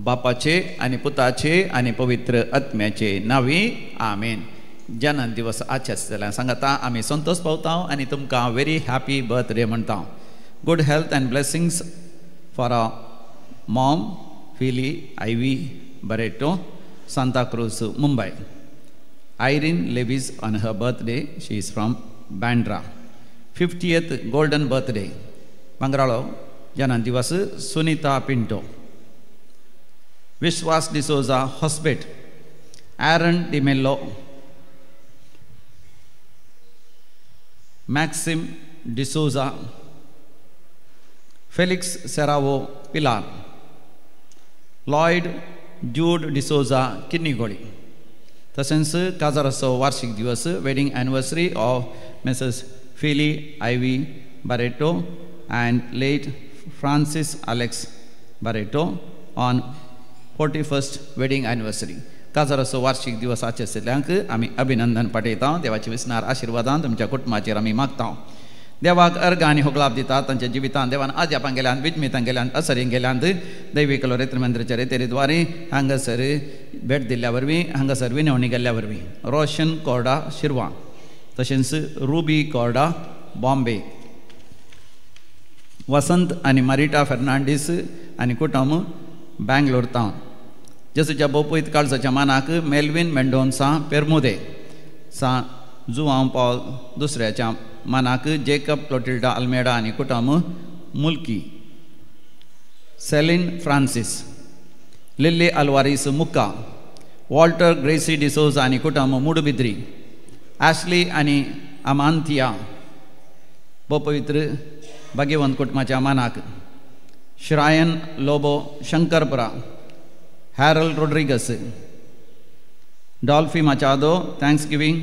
बापाचे आणि पुताचे आणि पवित्र आत्म्याचे नावी आमेन. जन्म दिवस आचस जाल्यार सांगता आमी संतोष पावता आनी तुमकां व्हेरी हॅपी बर्थडे म्हणटा. Good health and blessings for a mom Fily Ivy Barreto, Santa Cruz, Mumbai. Irene Levis on her birthday. She is from Bandra. 50th golden birthday. Bangralo जन्म दिवस Sunita Pinto. Vishwas D'Souza Hospet, Aaron D'Mello, Maxim D'Souza, Felix Serrao Pilar, Lloyd Jude D'Souza Kinnigoli. तसेच काजाराचो वार्षिक दिवस, wedding anniversary of Mrs Fily Ivy Barreto and late Francis Alex Barreto on 41st wedding anniversary. काजाराचो वार्षिक दिवस आचरिल्ल्यांक आमी अभिनंदन पाठयता. देवाचे विस्नार आशिर्वादान तुमच्या कुटुंबाचेर आमी मागता. देवाक अर्घ आनी होगलाप दितात. तांच्या जिवितांत देवान आद्यापान गेल्यान, विजमितांक गेल्यान, असरींक गेल्यान दैवीक रेत्रमंत्राच्या रेतेरीद्वारे हांगासर भेट दिल्ल्या वरवीं, हांगासर विनवणी केल्ल्या वरवीं रोशन कोर्डा शिरवा, तशेंच रुबी कोर्डा बॉम्बे, वसंत आनी मारिटा फेर्नांडीस आनी कुटुंब बँगलोर टावन. जेसूच्या बोपयत काळजाच्या मानाक मेल्विन मेंडोन्सा पेर्मुदे, सा जुआंव पॉल दुसऱ्याच्या मानाक जेकब क्लोटिल्डा अल्मेडा आनी कुटुंब मुल्की, सेलिन फ्रांसिस, लिल्ली अल्वारिस मुक्का, वॉल्टर ग्रेसी डिसोज आनी कुटुंब मुडबिद्री, ॲशली आनी अमांथिया बोपवित्र भाग्यवंत कुटुंबाच्या मानाक श्रायन Lobo Shankarpura, Harel Rodrigues, Dolphy Machado, thanks giving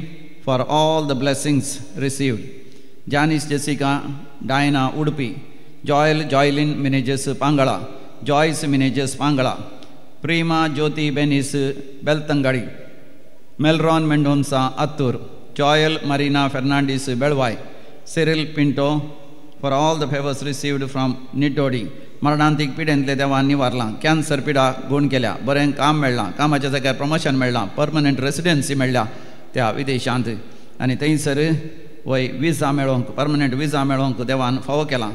for all the blessings received, Janice Jessica Diana Udupi, Joel Joylin Menezes Pangala, Joyce Menezes Pangala, Prima Jyoti Benis Belthangady, Melron Mendonca Attur, Joel Marina Fernandes Belvai, Cyril Pinto for all the favours received from Nitodi. मरणांतीक पिडेंतले देवान निवारलां. Cancer पिडा गूण केल्या, बरें काम मेळ्ळां, कामाच्या जाग्यार प्रमोशन मेळ्ळां, पर्मनंट रेसिडेन्सी मेळ्ळ्या त्या विदेशांत आनी थंयसर वय विजा मेळोवंक, पर्मनंट विजा मेळोवंक देवान फावो केलां.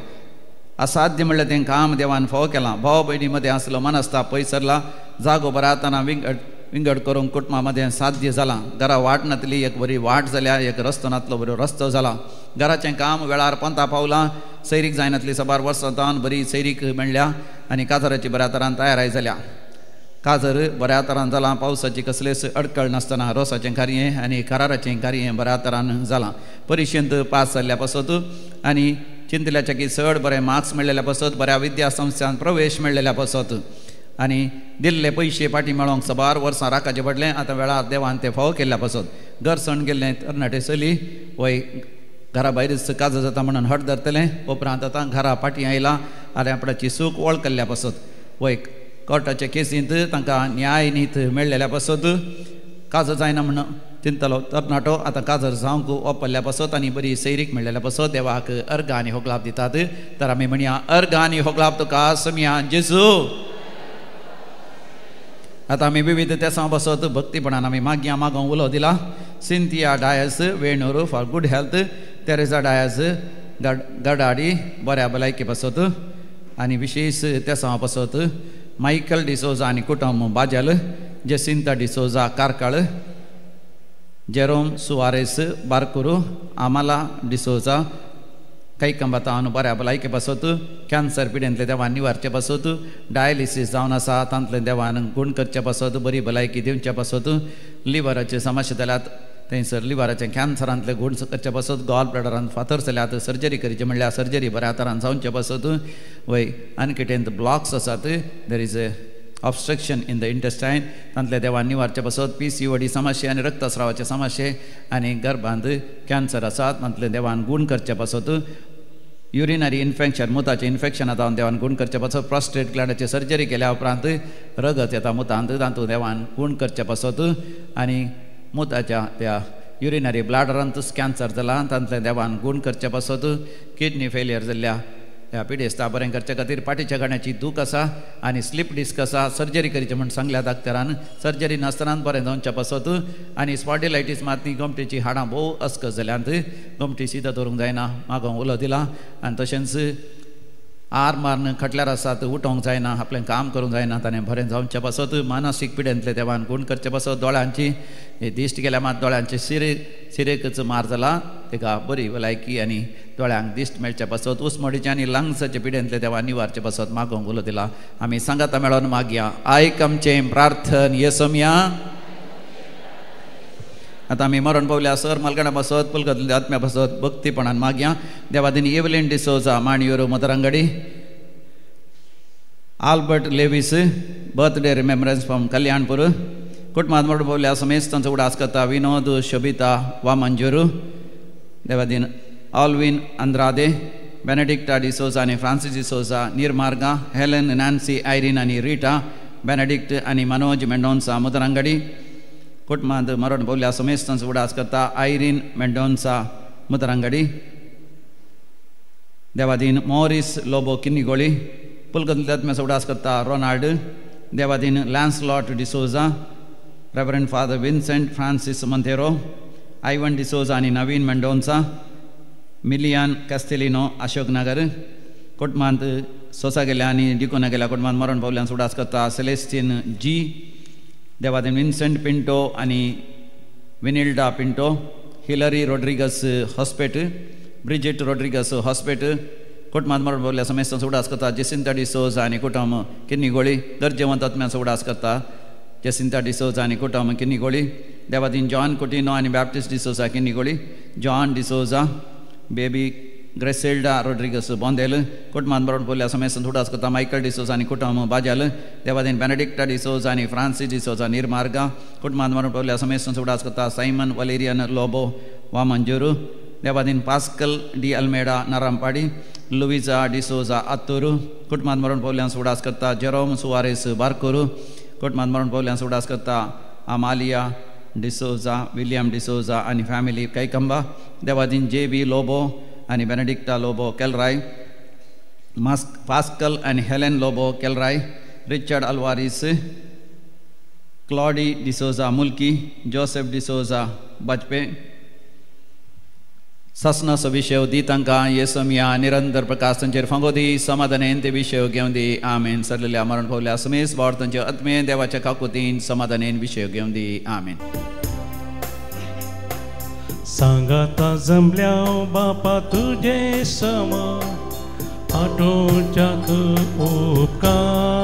असाध्य म्हणलें तें काम देवान फावो केलां. भाव भयणी मदें आसलो मनस्ताप पयसरला, जागो बरातना विंगड करूंक कुटुंबा मदें साध्य जालां. घरा वाट नातली, एक बरी वाट जाल्या, एक रस्तो नातलो बरो रस्तो जाला. घराचें काम वेळार पंता पावलां, सैरीक जायनातली सबार वर्सांतान बरी सैरीक मेळ्ळ्या आनी काजराची बऱ्या तरान तयाराय जाल्या. काजर बऱ्या तरान जालां, पावसाची कसलेच अडकळ नासतना रोसाचें कार्य आनी कराराचें कार्य बऱ्या तरान जालां. परिक्षेंत पास जाल्ल्या पासत आनी चिंतल्याच्या की चड बरें मार्क्स मेळ्ळेल्या पासत, बऱ्या विद्या संस्थांत प्रवेश मेळ्ळेल्या पासत आनी दिल्ले पयशे फाटीं मेळोवंक सबार वर्सां राखचें पडलें. आतां वेळार देवान तें फावो केल्ल्या पासत घर सण गेल्लें तरणाटे चली वय घरा भायरच काज जाता म्हणून हट धरतलें. उपरांत आतां घरा फाटीं आयलां आनी आपणाची सूख वळ केल्ल्या पासत वय कोर्टाच्या केसींत तांकां न्याय नीत मेळ्ळेल्या पासत काज जायना म्हणून चिंतलो तरणाटो आतां काजर जावंक ओपल्ल्या पासत आनी बरी सैरीक मेळ्ळेल्या पासत देवाक अर्घ आनी होगलाप दितात. तर आमी म्हणया अर्घ आनी होगलाप तुका समिया जेजू. आतां आमी विविध तेसां बसत भक्तीपणान आमी मागया मागोवंक उलो दिला. Cynthia Dias Venur for good health, Teresa Dias Gadadi बऱ्या भलायके पासत आनी विशेष तेसां पासत मायकल डिसोजा आनी कुटुंब बाजल, जेसिंता डिसोजा कारकाळ, जेरोम सुवारेस बारकुरू, आमाला डिसोजा कैकंबातान बऱ्या भलायके पासत, कॅन्सर पिडेंतले देवान निवारचे पासत, डायलिसीस जावन आसा तांतले देवान गूण करचे पासत, बरी भलायकी दिवचे पासत, लिव्हराचे समस्या जाल्यात थंयसर लिव्हराचे कॅन्सरांतले गूण करचे पासत, गॉल ब्लॅडरांत फातर जाल्यात सर्जरी करची म्हणल्यार सर्जरी बऱ्या तरान जावचे पासत, वय अनकिटेंत ब्लॉक्स आसात, there is a obstruction in the intestine तांतले देवान निवारचे पासत, PCOD समस्या आनी रक्तस्रावाचे समस्या आनी गर्भांत कॅन्सर आसात तांतले देवान गूण करचे पासत, युरिनरी इन्फेक्शन मुताचें इन्फेक्शन जावन देवान गूण करचे पासत, प्रॉस्टेट ग्लॅडाची सर्जरी केल्या उपरांत रगत येता मुतांत तातूंत देवान खूण करचे पासत आनी मुताच्या त्या युरिनरी ब्लाडरांतूच कॅन्सर जाला तांतले देवान गूण करचे पासत किडनी फेलियर जाल्ल्या ह्या पिडेस्ता बरें करचे खातीर पाठीच्या गाण्याची दूख आसा आनी स्लीप डिस्क आसा सर्जरी करची म्हण सांगल्या डॉक्टरान सर्जरी नासतना बरें जावचे पासत आनी स्पॉन्डिलायटीस मात ती गमटेची हाडां भोव अस्कस जाल्यांत गमटी सीद दवरूंक जायना मागोवंक उलो दिला आनी तशेंच आर मारन खटल्यार आसात उठोवंक जायना आपलें काम करूंक जायना ताणें बरें जावचे पासत मानसीक पिड्यांतले देवान गूण करचे पासत दोळ्यांची दिश्ट गेल्या मात दोळ्यांचे सिरेकच मार जाला ताका बरी भलायकी आनी दोळ्यांक दिश्ट मेळचे पासत उसमडीचे आनी लंग्साचे पिड्यांतले देवान निवारचे पासत मागोवंक उलो दिला आमी सांगाता मेळोन मागया आयक आमचें प्रार्थन येसोम्या आतां आमी मरण पावल्या सर मलगणा पासत पुलकतले आत्म्या पासत भक्तीपणान मागया देवादिनी एवलिन डिसोजा माणियोरो Madarangadi Albert Lewis birthday remembrance from Kalyanpur कुटुंबात मरण पावल्या समेस्त तांचो उडास करता विनोद शोभिता वा मंजुरू देवादीन ऑल्विन अंद्रादे बेनेडिक्टा डिसोजा आनी Francis D'Souza Nirmarga Helen Nancy Irene आनी रिटा बेनेडिक्ट आनी मनोज मेंडोन्सा मदरंगडी कुटुंबात मरण पावल्या समेस्तांचो उडास करता आयरीन मेंडोन्सा मदरंगडी देवादीन मॉरिस लोबो किन्निगोळी पुलकतले आत्म्याचो उडास करता रोनाल्ड देवादीन Lancelot D'Souza Reverend Father Vincent Francis Monteiro Ivan D'Souza आनी Naveen Mendonca Milian Castelino Ashoknagar कुटुंबात सोसा गेल्या आनी डिकोना गेल्या कुटुंबात मरण पावल्यांचो उडास करता सेलेस्टीन जी देवादीन विन्सेंट पिंटो आनी Vinilda Pinto Hilary Rodrigues Hospet Bridget Rodrigues Hospet कुटुंबात मरण पावल्या समेस्तांचो उडास करता जेसिंता डिसोजा आनी कुटुंब किन्निगोळी गरजेवंत आत्म्याचो उडास करता जेसिंता डिसोजा आनी कुटुंब किन्निगोळी देवादीन जॉन कुटिनो आनी Baptist D'Souza Kinnigoli John D'Souza Baby Greselda Rodrigues Bondel कुटुंबात मरण पावल्या समेस्तांचो उडास करता मायकल डिसोजा आनी कुटुंब बाजाल देवादीन बेनेडिक्टा डिसोजा आनी फ्रांसीस डिसोजा निर्मार्गा कुटुंबात मरण पावल्या समेस्तांचो उडास करता सायमन वलेरियन लोबो वा मंजुरू देवादीन Pascal de Almeida Narampadi Luiza D'Souza Attur कुटुंबात मरण पावल्यांचो उडास करता जेरोम सुवारेस बारकोरू कुटुंबात मरण पावल्यांचो उडास करता आमालिया डिसोजा विलियम डिसोजा आनी फॅमिली कैकंबा देवादीन जे बी लोबो आनी बेनेडिक्टा लोबो केलराय पास्कल आनी Helen Lobo Kelarai Richard Alvares Claudy D'Souza Mulki Joseph D'Souza बजपे ससनस विषय दी तांकां येसोम्या निरंतर प्रकाश तांचेर फांगोदी समाधानेन ते विषय घेवन दी आमेन सरलेल्या मरण पावल्या समेस बावर तांचे आत्मे देवाच्या काकुतीन समाधानेन विषय घेवन दी आमेन सांगाता जमल्या बापा तुझे सम आठोच्याक उपकार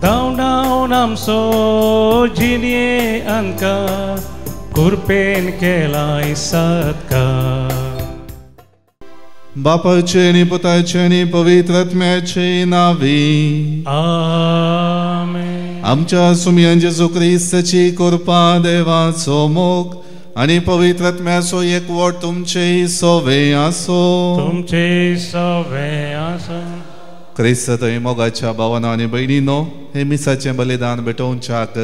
धांवडावन आमचो जिणे अंका कुरपेन केलाय सत्कार बापाचे आनी पुताचे आनी पवित्र आत्म्याचे नावी आमेन आमच्या सुमयान जेजू क्रिस्ताची कृपा देवाचो मोग आनी पवित्र आत्म्याचो एकवट तुमचे सोवे आसो तुमचे सोवे आसो क्रिस्त थंय मोगाच्या भावांनो आनी भयणीनो हे मिसाचें बलिदान भेटोवच्याक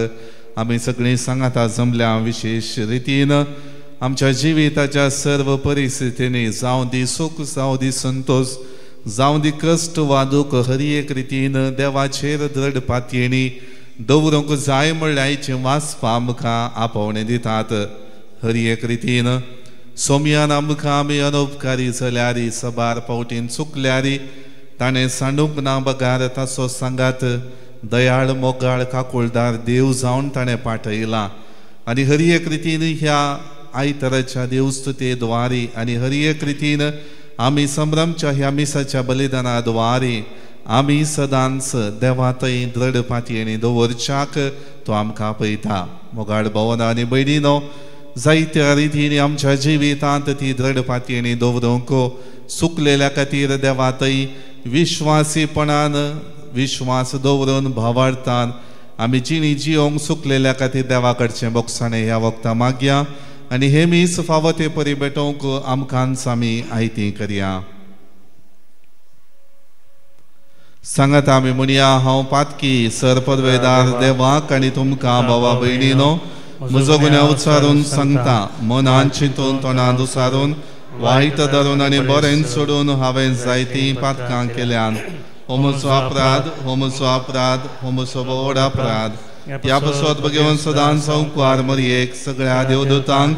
आमी सगळीं सांगाता जमल्या विशेष रितीन आमच्या जिविताच्या सर्व परिस्थितींनी जावं दी सुख जावं दी संतोष जावं दी कश्ट वा दूख हरी एक रितीन देवाचेर दृढ पातयेणी दवरूंक जाय म्हणल्याचे वाचपा आमकां आपोवणें दितात हरी एक रितीन सोमयान आमकां आमी अनउपकारी जाल्यारी सबार पावटीन चुकल्यारी ताणें सांडूंक ना बगार ताचो सांगात दयाळ मोगाळ काकुळदार देव जावन ताणें पाठयला आनी हरी एक रितीन ह्या आयतराच्या देवस्तुते द्वारी आनी हरी एक रितीन आमी संभ्रमच्या ह्या मिसाच्या बलिदाना द्वारी आमी सदांच देवा थंय दृढ पातयेणी दवरच्याक तो आमकां आपयता मोगाळ भवना आनी भयणीनो जायत्या रितीन आमच्या जिवितांत ती दृढ पातयेणी दवरूंक सुकलेल्या खातीर देवा थंय विश्वासीपणान विश्वास दवरून भावार्थान आमी जिणी जियोंक सुकलेल्या खातीर देवा कडचें बोगसाणें ह्या वखदां मागया आनी हे मीस फावो ते परी भेटोवंक आमकांच आमी आयती करया सांगात आमी म्हणया हांव पातकी सर पदवेदार देवाक आनी तुमकां भावा भयणीनो म्हजो गुन्यांव उचारून सांगता मनान चिंतून तोंडांत उसारून वायट धरून आनी बरें सोडून हांवें जायतीं पातकां केल्यान हो म्हजो अपराध हो म्हजो अपराध हो म्हजो व्हड अपराध ह्या पासत बघेवन सदांच संकवार मरयेक सगळ्या देवदूतांक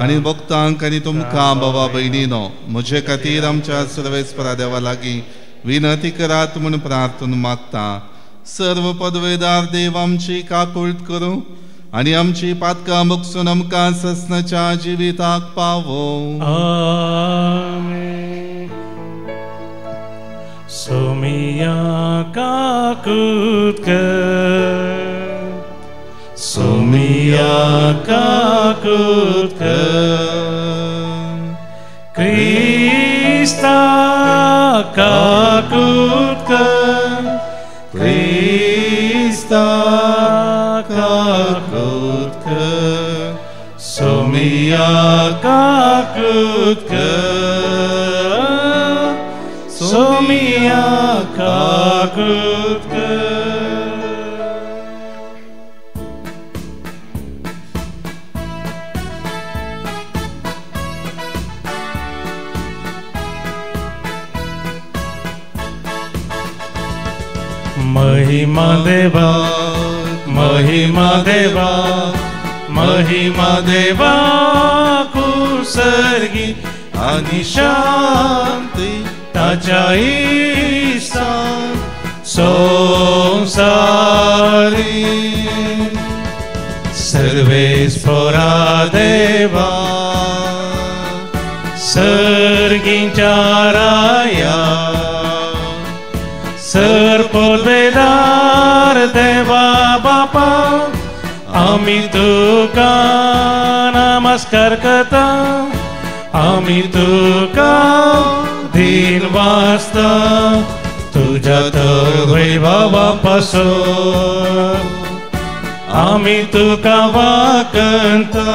आनी भक्तांक आनी तुमकां भावा भयणीनो म्हजे खातीर आमच्या सर्वेस्परा देवा लागीं विनंती करात म्हूण प्रार्थना मागता सर्व पदवेदार देव आमची काकूळट करूं आनी आमची पातकां मुगसून आमकां ससनाच्या जिविताक पावो आमेन. सोमिया काकूट कर सोमिया काकूट कर क्रिस्ता काकूट कर क्रिस्ता काकूट कर सोमिया काकूट कर सोमिया काकूट कर. महिमा देवा महिमा देवा महिमा देवा कुसर्गी आणि शांती ताच्या ईशान संसारी सर्वेस्परा देवा सर्गींच्या राया सर्पदवेदार देवा बापा आम्ही तुका नमस्कार करता आम्ही तुका दिन वाजता तुझ्या वैभवापासून आम्ही तुका वाकंता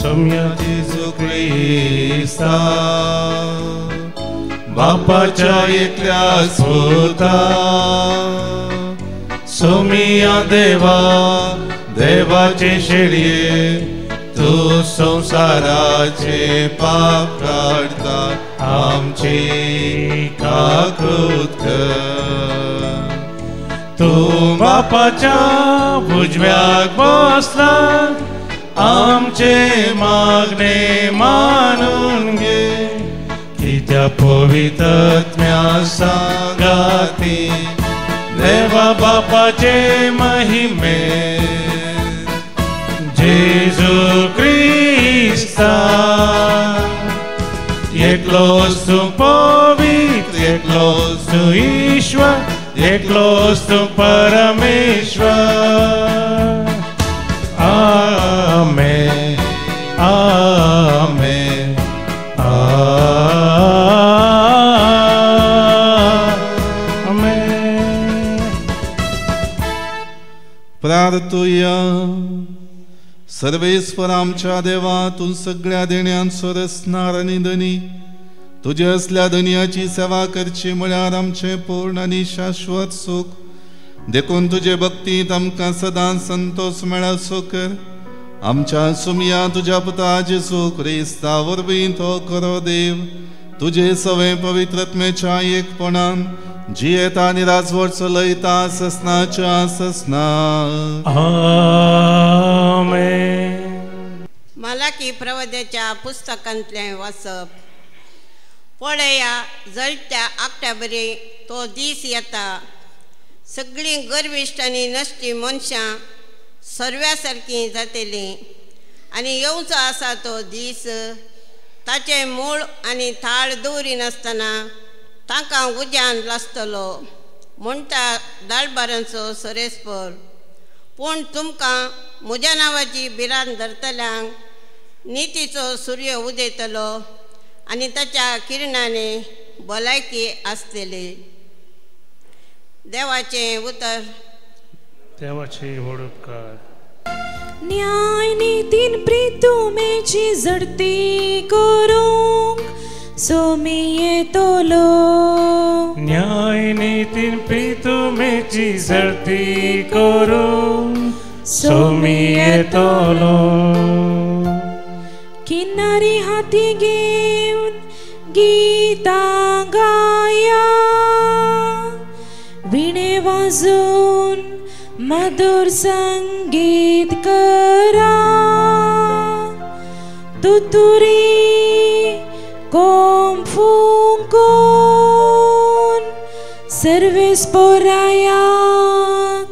सौम्य जेजू ख्रिस्ता बापाच्या एकल्या स्वता सोमिया देवा देवाचे शेळये तू संसाराचे पाप काढता आमची काकूट कर तू बापाच्या उजव्याक बसला आमचे मागणे मानून घे त्या पवित्रत्म्या सांगाती देवा बापाचे महिमे जेजू ख्रिस्ता एकलोच तू पवित्र एकलोच तू ईश्वर एकलोच तू परमेश्वर आमेन आमेन प्रार्थुया सर्वेस्पर आमच्या देवा तू सगळ्या देण्यांचो रसनार आनी धनी तुझे असल्या धनयाची सेवा करची म्हळ्यार आमचे पूर्ण आनी शाश्वत सुख देखून तुझे भक्तीत आमकां सदांच संतोष मेळसो कर आमच्या सुमिया तुझ्या पुता जेजू ख्रिस्ता वरवीं तो खरो देव तुझे सवे पवित्रत्मेच्या एकपणान जियेता आनी राजवट चलयता ससनाच्या ससना आमेन. मालाकी प्रवद्याच्या पुस्तकांतलें वाचप पळया जळट्या आकट्याबरी तो दीस येता सगळीं गर्विश्ट आनी नश्टी मनशां सर्व्या सारकीं जातलीं आनी येवचो आसा तो दीस ताचे मूळ आनी थाळ दवरिनासतना तांकां उज्यान लासतलो म्हणटा दाळबारांचो सरेस्पर पूण तुमकां म्हज्या नांवाची भिरांत धरतल्यांक नितीचो सूर्य उदेतलो आनी ताच्या किरणांनी भलायकी आसतली. देवाचें उतर. देवाचे व्हड उपकार. न्याय नितीन प्रितुमेची झडती करूंक सोमी येतलो न्याय नीतीन प्रितुमेची जळती करू सोमी येतलो किनारी हाती घेऊन गीतां गाया विणे वाजून मधुर संगीत करा तुतुरी कोंब फुंकून सर्वेस पोरायाक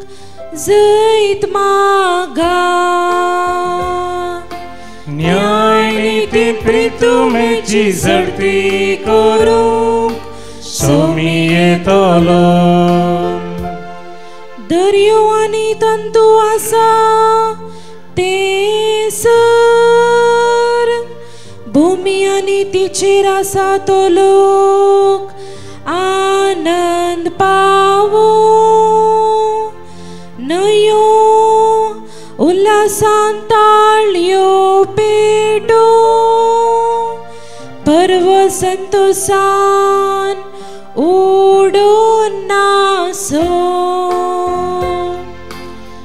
जैत मागा न्याय नीती प्रितुमेची जळती करू सोमी येतलो दर्यो आनी तंतू आसा ते सर भूमी आनी तिचेर आसा तो लोक आनंद पावो नयो उल्हासान ताळयो पेटो पर्व संतोषान उडून नाचो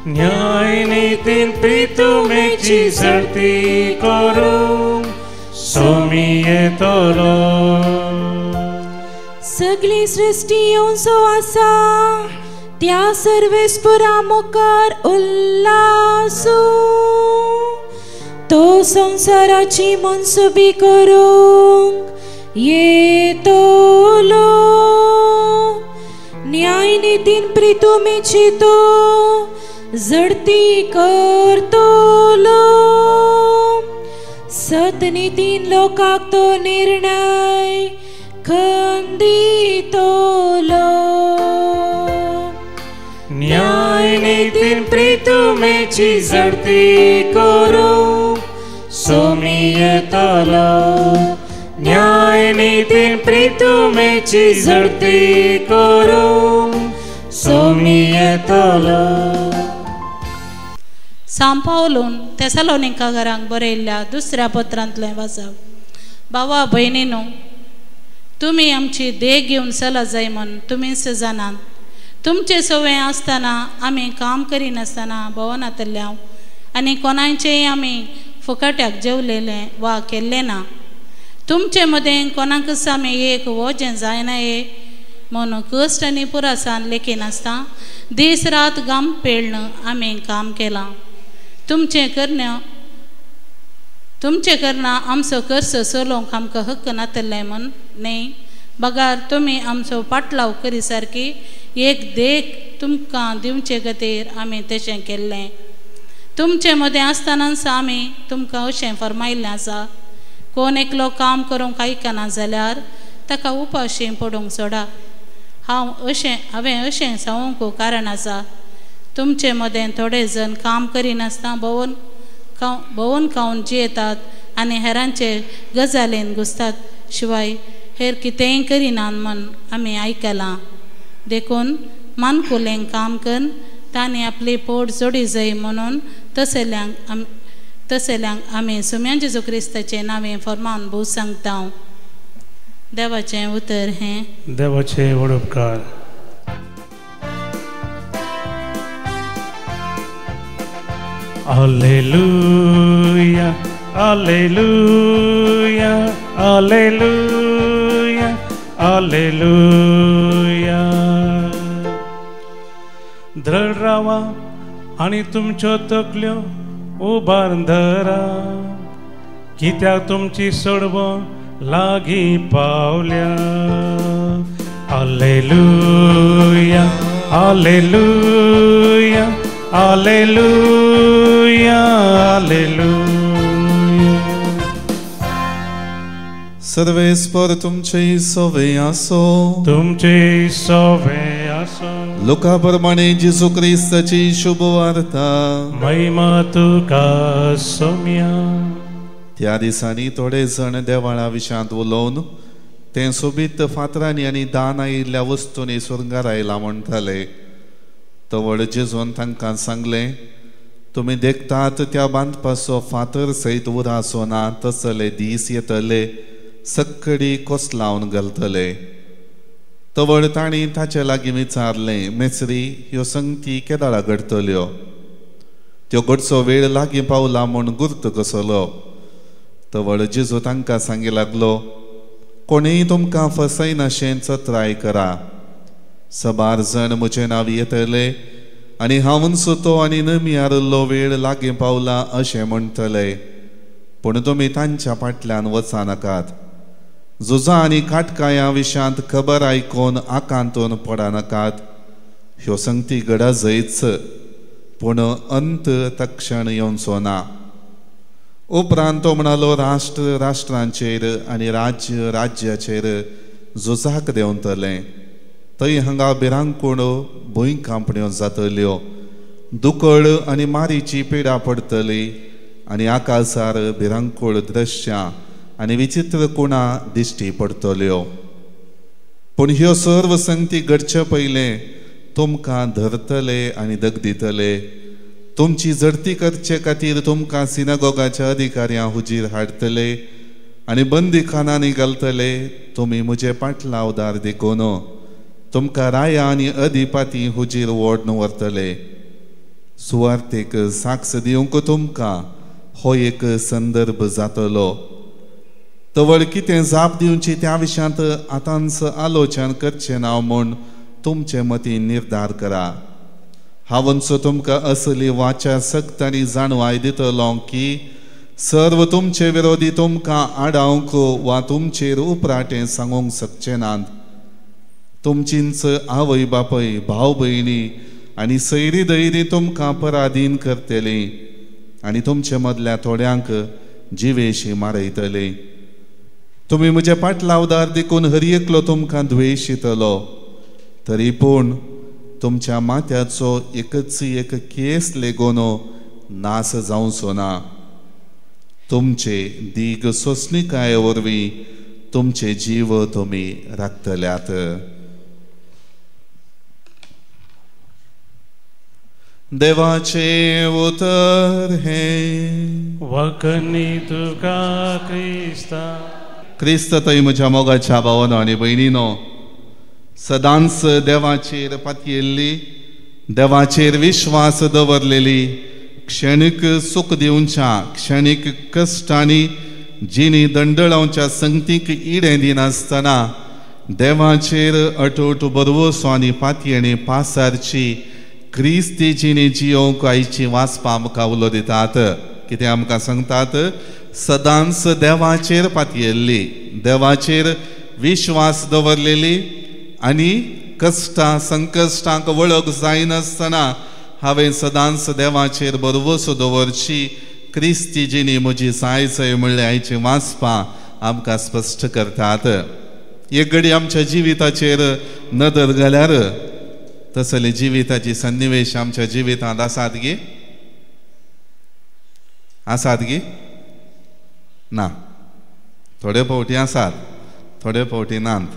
न्याय नीतीन प्रितुमेची जळती करू सोमी येतलो सगळी सृष्टी येवचो आसा त्या सर्वेस्परा मुखार उल्हासू तो संसाराची मनसुबी करूंक येतलो न्याय नीतीन प्रितुमेची तो जडती करतलो सतनीतीन लोकाक तो निर्णय खंदितलो न्याय नीतीन प्रितुमेची जळती करू सोमी येतलो न्याय नीतीन प्रितुमेची जळती करू सोमी येतलो सांपावलून थेसलोनिकांक बरयल्ल्या दुसऱ्या पत्रांतलें वाचप भावा भयणीनो तुमी आमची देख घेवन चला जाय म्हण तुमीच जाणात तुमचे सवय आसतना आमी काम करिनासतना भवनांतल्या आनी कोणाचेंय आमी फुकट्याक जेवलेलें वा केल्लें ना तुमचे मदें कोणाकच आमी एक वजें जायनाये म्हूण कश्ट आनी पुरासान लेखी नासता दीस रात घाम पेळन आमी काम केलां तुमचे करना आमचो कर्स चलोवंक आमकां हक्क नातलें म्हण न्ही बगार तुमी आमचो पाटलाव करी सारकी एक देख तुमकां दिवचे खातीर आमी तशें केल्लें तुमचे मदें आसतनाच आमी तुमकां अशें फरमायल्लें आसा कोण एकलो काम करूंक आयकना जाल्यार ताका उपाशी पडूंक सोडा हांवें अशें सांगूंक कारण आसा तुमचे मदें थोडे जण काम करिनासतना भोंवून खावन जियेतात आनी हेरांचे गजालीन घुसतात शिवाय हेर कितेंय करिनात म्हण आमी आयकलां देखून मानकुलें काम कर तांणी आपली पोट जोडी जाय म्हणून तसल्यांक आमी सुम्या जेजू क्रिस्ताचे नांवें फर्मान भू सांगता देवाचें उतर हें देवाचे व्हड उपकार Alleluia, Alleluia, Alleluia, Alleluia. दृढ रावा आणि तुमच्यो तकल्यो उबार धरा कित्याक तुमची सोडवण लागी पावल्या Alleluia, Alleluia, Alleluia, Alleluia. सर्वेस्पर तुमचे सोवे आसो तुमचे सोवे आसो लोका प्रमाणे जेजू क्रिस्ताची शुभ वार्ता महिमा तुका सोम्या त्या दिसांनी थोडे जण देवाळा विशांत उलोवन ते सोबीत फातरांनी आनी दान आयिल्ल्या वस्तूंनी स्वर्गार आयला म्हणटाले तवड जेजून तांकां सांगलें तुमी देखतात त्या बांदपाचो फातर सयत उरासो ना तसले दीस येतले सक्कडी कोस लावन घालतले. तवळ ताणी ताचे लागीं विचारलें, मेसरी ह्यो संगती केदाळा घडटल्यो? त्यो घडचो वेळ लागीं पावला म्हूण गुर्त कसलो. तवळ जेजू तांकां सांगी लागलो, कोणेय तुमकां फसयनाशें चत्राय करा. 100 जण म्हजें नांव येतले आनी हांवून सुतो आनी नमी आरल्लो वेळ लागीं पावला अशें म्हणटले, पूण तुमी तांच्या फाटल्यान वचा नाकात. झुजां आनी काटकायां विशांत खबर आयकून आकांतून पडा नाकात. ह्यो संगती घडजयच, पूण अंत तक्षण येवचो ना. उपरांत तो म्हणालो, राष्ट्र राष्ट्रांचेर आनी राज्य राज्याचेर झुजाक देंवतले. थंय हांगा भिरांकूळ भुंय कांपण्यो जातल्यो, दुकळ आनी मारीची पिडा पडटली आनी आकाशार भिरांकूळ दृश्यां आनी विचित्र कुणा दिश्टी पडटल्यो. पूण ह्यो सर्व संगती घडचे पयलें तुमकां धरतले आनी दगदितले. तुमची झडती करचे खातीर तुमकां सिनागोगाच्या अधिकाऱ्यां हुजीर हाडटले आनी बंदीखानांनी घालतले. तुमी म्हजे पाटलावदार देखून तुमकां राया आनी अधिपाती हुजीर ओडून व्हरतले. सुवार्थेक साक्ष दिवंक तुमकां हो एक संदर्भ जातलो. तवळ कितें जाप दिवची त्या विशयांत आतांच आलोचन करचें ना म्हूण तुमचे मतीन निर्धार करा. हांवूंच तुमकां असली वाचा सक्त आनी जाणवाय दितलो की सर्व तुमचे विरोधी तुमकां आडावंक वा तुमचेर उपराटें सांगूंक शकचे नात. तुमचींच आवय बापय भाव भयणी आनी सैरी दैरी तुमकां पराधीन करतली आनी तुमचे मदल्या थोड्यांक जिवेशी मारयतले. तुमी म्हजे पाटलावदार देखून हर एकलो तुमकां द्वेशितलो. तरी पूण तुमच्या माथ्याचो एकच एक केस लेगून नास जावचो ना. तुमचे दीग सोंसणिकाये वरवीं तुमचे जीव तुमी राखतल्यात. देवाचे उतर हे वखणी तुका क्रिस्ता. क्रिस्त थंय म्हज्या मोगाच्या भावांनो आनी भयणीनो, सदांच देवाचेर पातयेल्ली, देवाचेर विश्वास दवरलेली, क्षणीक सुख दिवच्या क्षणीक कश्टांनी जिणी दंडळावच्या संगतीक इडें दिनासतना देवाचेर अटूट भरवोसो आनी पातयेणी पासारची क्रिस्ती जिणी जियोवंक आयची वाचपा आमकां उलो दितात. कितें आमकां सांगतात? सदांच देवाचेर पातयेल्ली, देवाचेर विश्वास दवरलेली आनी कश्टां संकश्टांक वळख जायनासतना हांवें सदांच देवाचेर भरवोसो दवरची क्रिस्ती जिणी म्हजी सायसय म्हणल्यार आयची वाचपां आमकां स्पश्ट करतात. एक घडी आमच्या जिविताचेर नदर घाल्यार तसले जिविताची सन्निवेश आमच्या जिवितांत आसात गे? आसात गे? ना. थोडे फावटी आसात, थोडे फावटी नात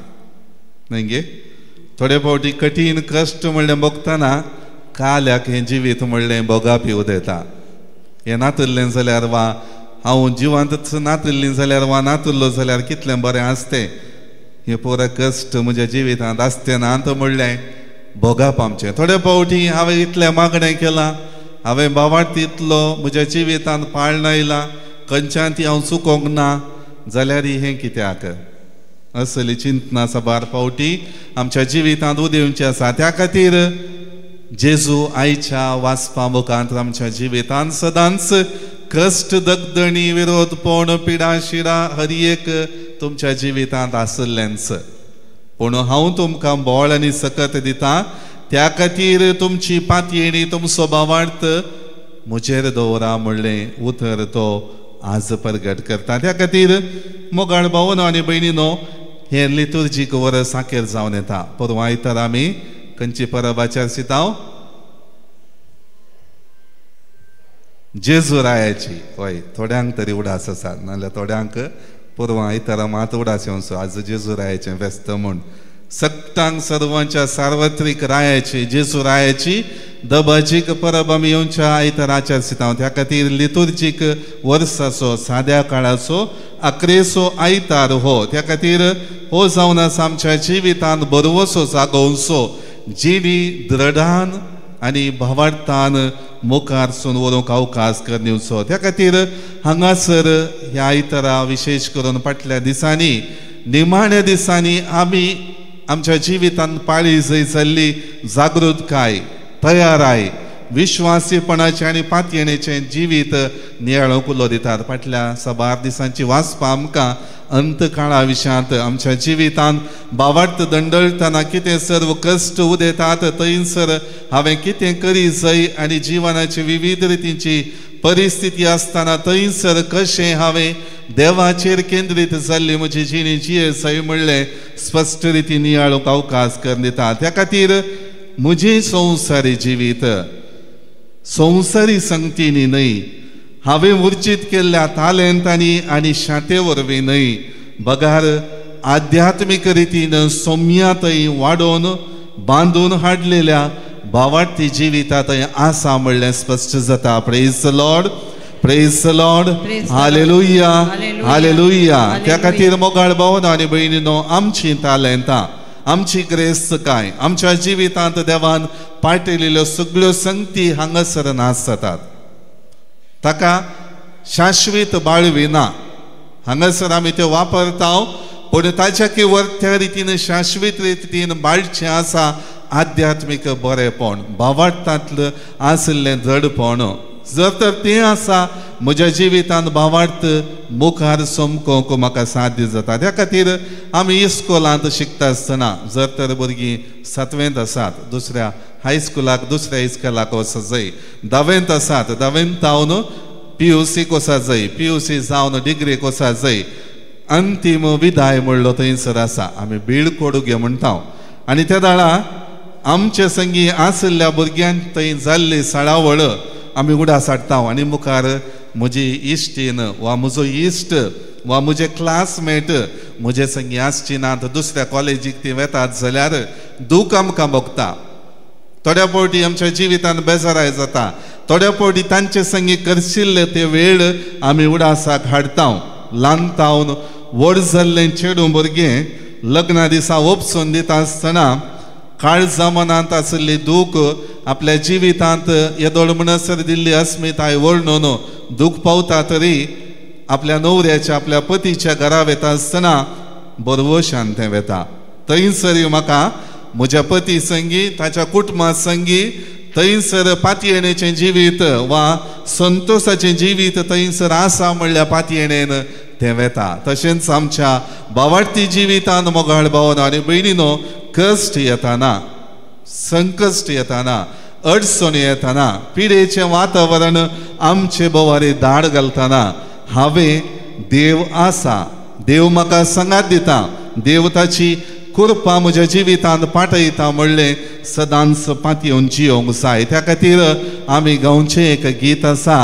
न्हय गे? थोडे फावटी कठीण कश्ट म्हणलें बगतना काल्याक हें जिवीत म्हणलें बोगा पिव देता. हें नातल्लें जाल्यार वा हांव जिवांतच नातल्लीं जाल्यार वा नातल्लो जाल्यार कितलें बरें आसतें. हे पुराय कश्ट म्हज्या जिवितांत आसतें ना तो म्हणलें भोगाप आमचें. थोडे फावटी हांवें इतलें मागणें केलां, हांवें बावार्थ इतलो म्हज्या जिवितांत पाळणा आयला, खंयच्यान ती हांव चुकोवंक ना जाल्यार हें कित्याक? असली चिंतना साबार फावटी आमच्या जिवितांत उदेवची आसा. त्या खातीर जेजू आयच्या वाचपा मुखांत आमच्या जिवितांत सदांच कश्ट दगदणी विरोधपण पिडा शिडा हर एक तुमच्या जिवितांत आसलेंच. पूण हांव तुमकां बोळ आनी सकत दितां. त्या खातीर तुमची पातयेणी तुमचो भावार्थ म्हजेर दवरा म्हणलें उतर तो आज प्रगट करता. त्या खातीर मोगाळ भावनो आनी भयणीनो, हें लितुर्जीक वर्स साखेर जावन येता. परवा आयतार आमी खंयची परब आचरसितांव? जेजूरायाची. हय, थोड्यांक तरी उडास आसा, नाजाल्यार थोड्यांक परवा आयतारा मात उडास येवचो. आज जेजूरायाचें फेस्त म्हूण सगळ्यांक सर्वांच्या सार्वत्रीक रायाची जेजूरायाची दबाजीक परब आमी येवच्या आयताराच्या आसता त्या खातीर लितुर्जीक वर्साचो साद्या काळाचो 11सो आयतार हो त्या खातीर हो जावन आसा आमच्या जिवितांत बरवसो जागोवचो जिणी दृढान आनी भावार्थान मुखारसून व्हरूंक अवकाश करनिवचो त्या खातीर हांगासर ह्या आयतारा विशेश करून फाटल्या दिसांनी निमाण्या दिसांनी आमी आमच्या जिवितांत पाळी जंय जाल्ली जागृतकाय तयाराय विश्वासीपणाचे आनी पातयेणेचे जिवीत नियाळोक उलो दितात फाटल्या 6 दिसांची वाचपां आमकां अंतकाळा विशयांत आमच्या जिवितांत भावार्थ दंडळतना कितें सर्व कश्ट उदेतात थंयसर हांवें कितें करी जंय आनी जिवनाची विविध रितींची परिस्थिती आसतना थंयसर कशें हांवें देवाचेर केंद्रीत जाल्ली म्हजी जिणी जिये जंय म्हणलें स्पश्ट रितीन नियाळोक अवकाश करून दिता त्या खातीर म्हजें संवसारी जिवीत संवसारी संगतींनी न्हय हांवें उर्जीत केल्ल्या तालेंतांनी आनी शाते वरवीं न्हय बगार आध्यात्मीक रितीन सौम्यातय वाडोवन बांदून हाडलेल्या भावार्थी जिवितांत आसा म्हणलें स्पश्ट जाता. Praise the Lord, praise the Lord, hallelujah, hallelujah. त्या खातीर मोगाळ भावना आनी भयणीनो आमची तालेंतां आमची ग्रेस्तकाय आमच्या जिवितांत देवान पाठयलेल्यो सगळ्यो संगती हांगासर नास जातात. ताका शाश्वीत बाळविना हांगासर आमी त्यो वापरता पूण ताच्या किंवां त्या रितीन शाश्वीत रितीन बाळचें आसा आध्यात्मीक बरेपण भावार्थांतलें आसलें जडपण. जर तर तें आसा म्हज्या जिवितांत भावार्थ मुखार सोमकोंक म्हाका साध्य जाता. त्या खातीर आमी इस्कॉलांत शिकता आसतना जर तर भुरगीं 7वेंत आसात दुसऱ्या हायस्कुलाक दुसऱ्या इस्कॉलाक वचत जाय, 10वेंत आसात 10वेंत जावन PUCक वचत जाय, PUC जावन डिग्रीक वचत जाय. अंतीम विदाय म्हणलो थंयसर आसा आमी बिळकोडुगे म्हणटा आनी त्या दाळा आमचे संगी आसल्या भुरग्यांक थंय जाल्ली सळावळ आमी उडास हाडटा आनी मुखार म्हजी इश्टीन वा म्हजो इश्ट वा म्हजे क्लासमेट म्हजे संगी आसची नात दुसऱ्या कॉलेजीक ती वेतात जाल्यार दूख आमकां भोगता. थोड्या फावटी आमच्या जिवितांत बेजाराय जाता, थोड्या फावटी तांचे संगी करशिल्ले ते वेळ आमी उडासाक हाडटा. ल्हान तावन व्हड जाल्लें चेडूं भुरगें लग्ना दिसा ओपसून दिता आसतना काळजा मनांत आशिल्ली दूख आपल्या जिवितांत येदोळ म्हणसर दिल्ली अस्मिताय वर्णून दूख पावता तरी आपल्या न्हवऱ्याच्या आपल्या पतीच्या घरा वेता आसतना बरवशान तें वेता. थंयसर म्हाका म्हज्या पती संगी ताच्या कुटुंबा संगी थंयसर पातयेणेचें जिवीत वा संतोशाचें जिवीत थंयसर आसा म्हणल्या पातयेणेन तें वेता. तशेंच आमच्या भावार्थी जिवितांत मोगाळ भावना आनी भयणीनो कश्ट येताना संकश्ट येताना अडचणी येताना पिडेचें वातावरण आमचे बोवारी दाड घालतना हांवें देव आसा, देव म्हाका संगात दिता, देव ताची कृपा म्हज्या जिवितांत पाठयता म्हणलें सदांच पातयेवन जियोंक जाय. त्या खातीर आमी गांवचें एक गीत आसा,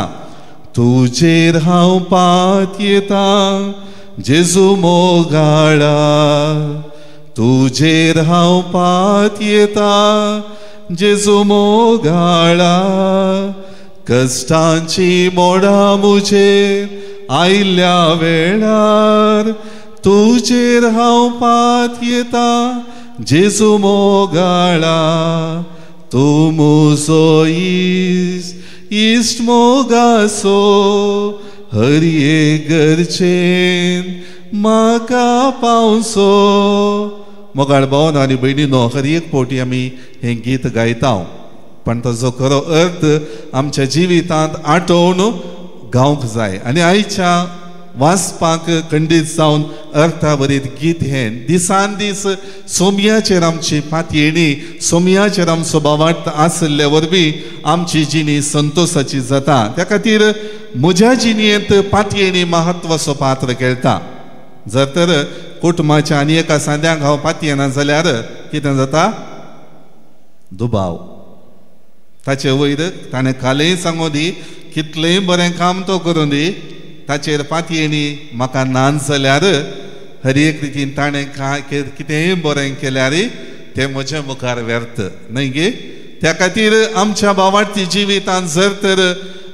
तुजेर हांव पातयेता जेजू मोगाळा, तुजेर हांव पातयेता जेजू मोगाळा, कश्टांची मोडां मुजेर आयल्या वेळार, तुजेर हांव पातयेता जेजू मोगाळा, तूं म्हजो इश्ट मोगासो हरये गरजेन म्हाका पावसो. मोगाळ भावना आनी भयणीनो हर एक फावटी आमी हें गीत गायता पण ताजो खरो अर्थ आमच्या जिवितांत आठोवन गावंक जाय. आनी आयच्या वाचपाक खंडीत जावन अर्थाभरीत गीत हें दिसान दीस सोमयाचेर आमची पातयेणी सोमयाचेर आमचो भावार्थ आसले वरवीं आमची जिणी संतोशाची जाता. त्या खातीर म्हज्या जिणयेंत पातयेणी महत्वाचो पात्र खेळटा. जर तर कुटुंबाच्या आनी एका सांद्यांक हांव पातयेना जाल्यार कितें जाता, दुबाव. ताचे वयर ताणें कालेय सांगूं दी, कितलेंय बरें काम तो करूं दी, ताचेर पातयेणी म्हाका नान जाल्यार हर एक रितीन ताणें कितेंय बरें केल्यार तें म्हज्या मुखार व्यर्थ न्हय गे. त्या खातीर आमच्या भावार्थी जिवितांत जर तर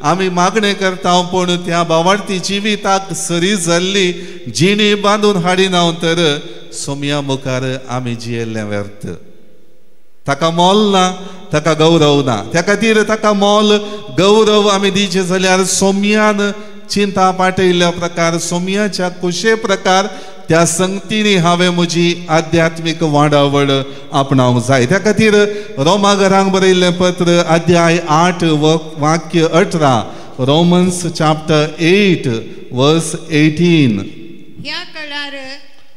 आमी मागणें करता पूण त्या भावार्थी जिविताक सरी जाल्ली जिणी बांदून हाडिना तर सोम्या मुखार आमी जियेल्लें व्यर्थ. ताका मोल ना, ताका गौरव ना. त्या खातीर ताका मोल गौरव आमी दिचे जाल्यार सोम्यान चिंता पाटयल्ल्या प्रकार, सोम्याच्या कुशे प्रकार त्या संगतींनी हांवें म्हजी आध्यात्मीक वाडावड आपणावंक जाय. त्या खातीर रोमाघरांक बरयल्लें पत्र अध्याय 8 वाक्य 18, रोमन्स चॅप्टर 8 वर्स 18. ह्या काळार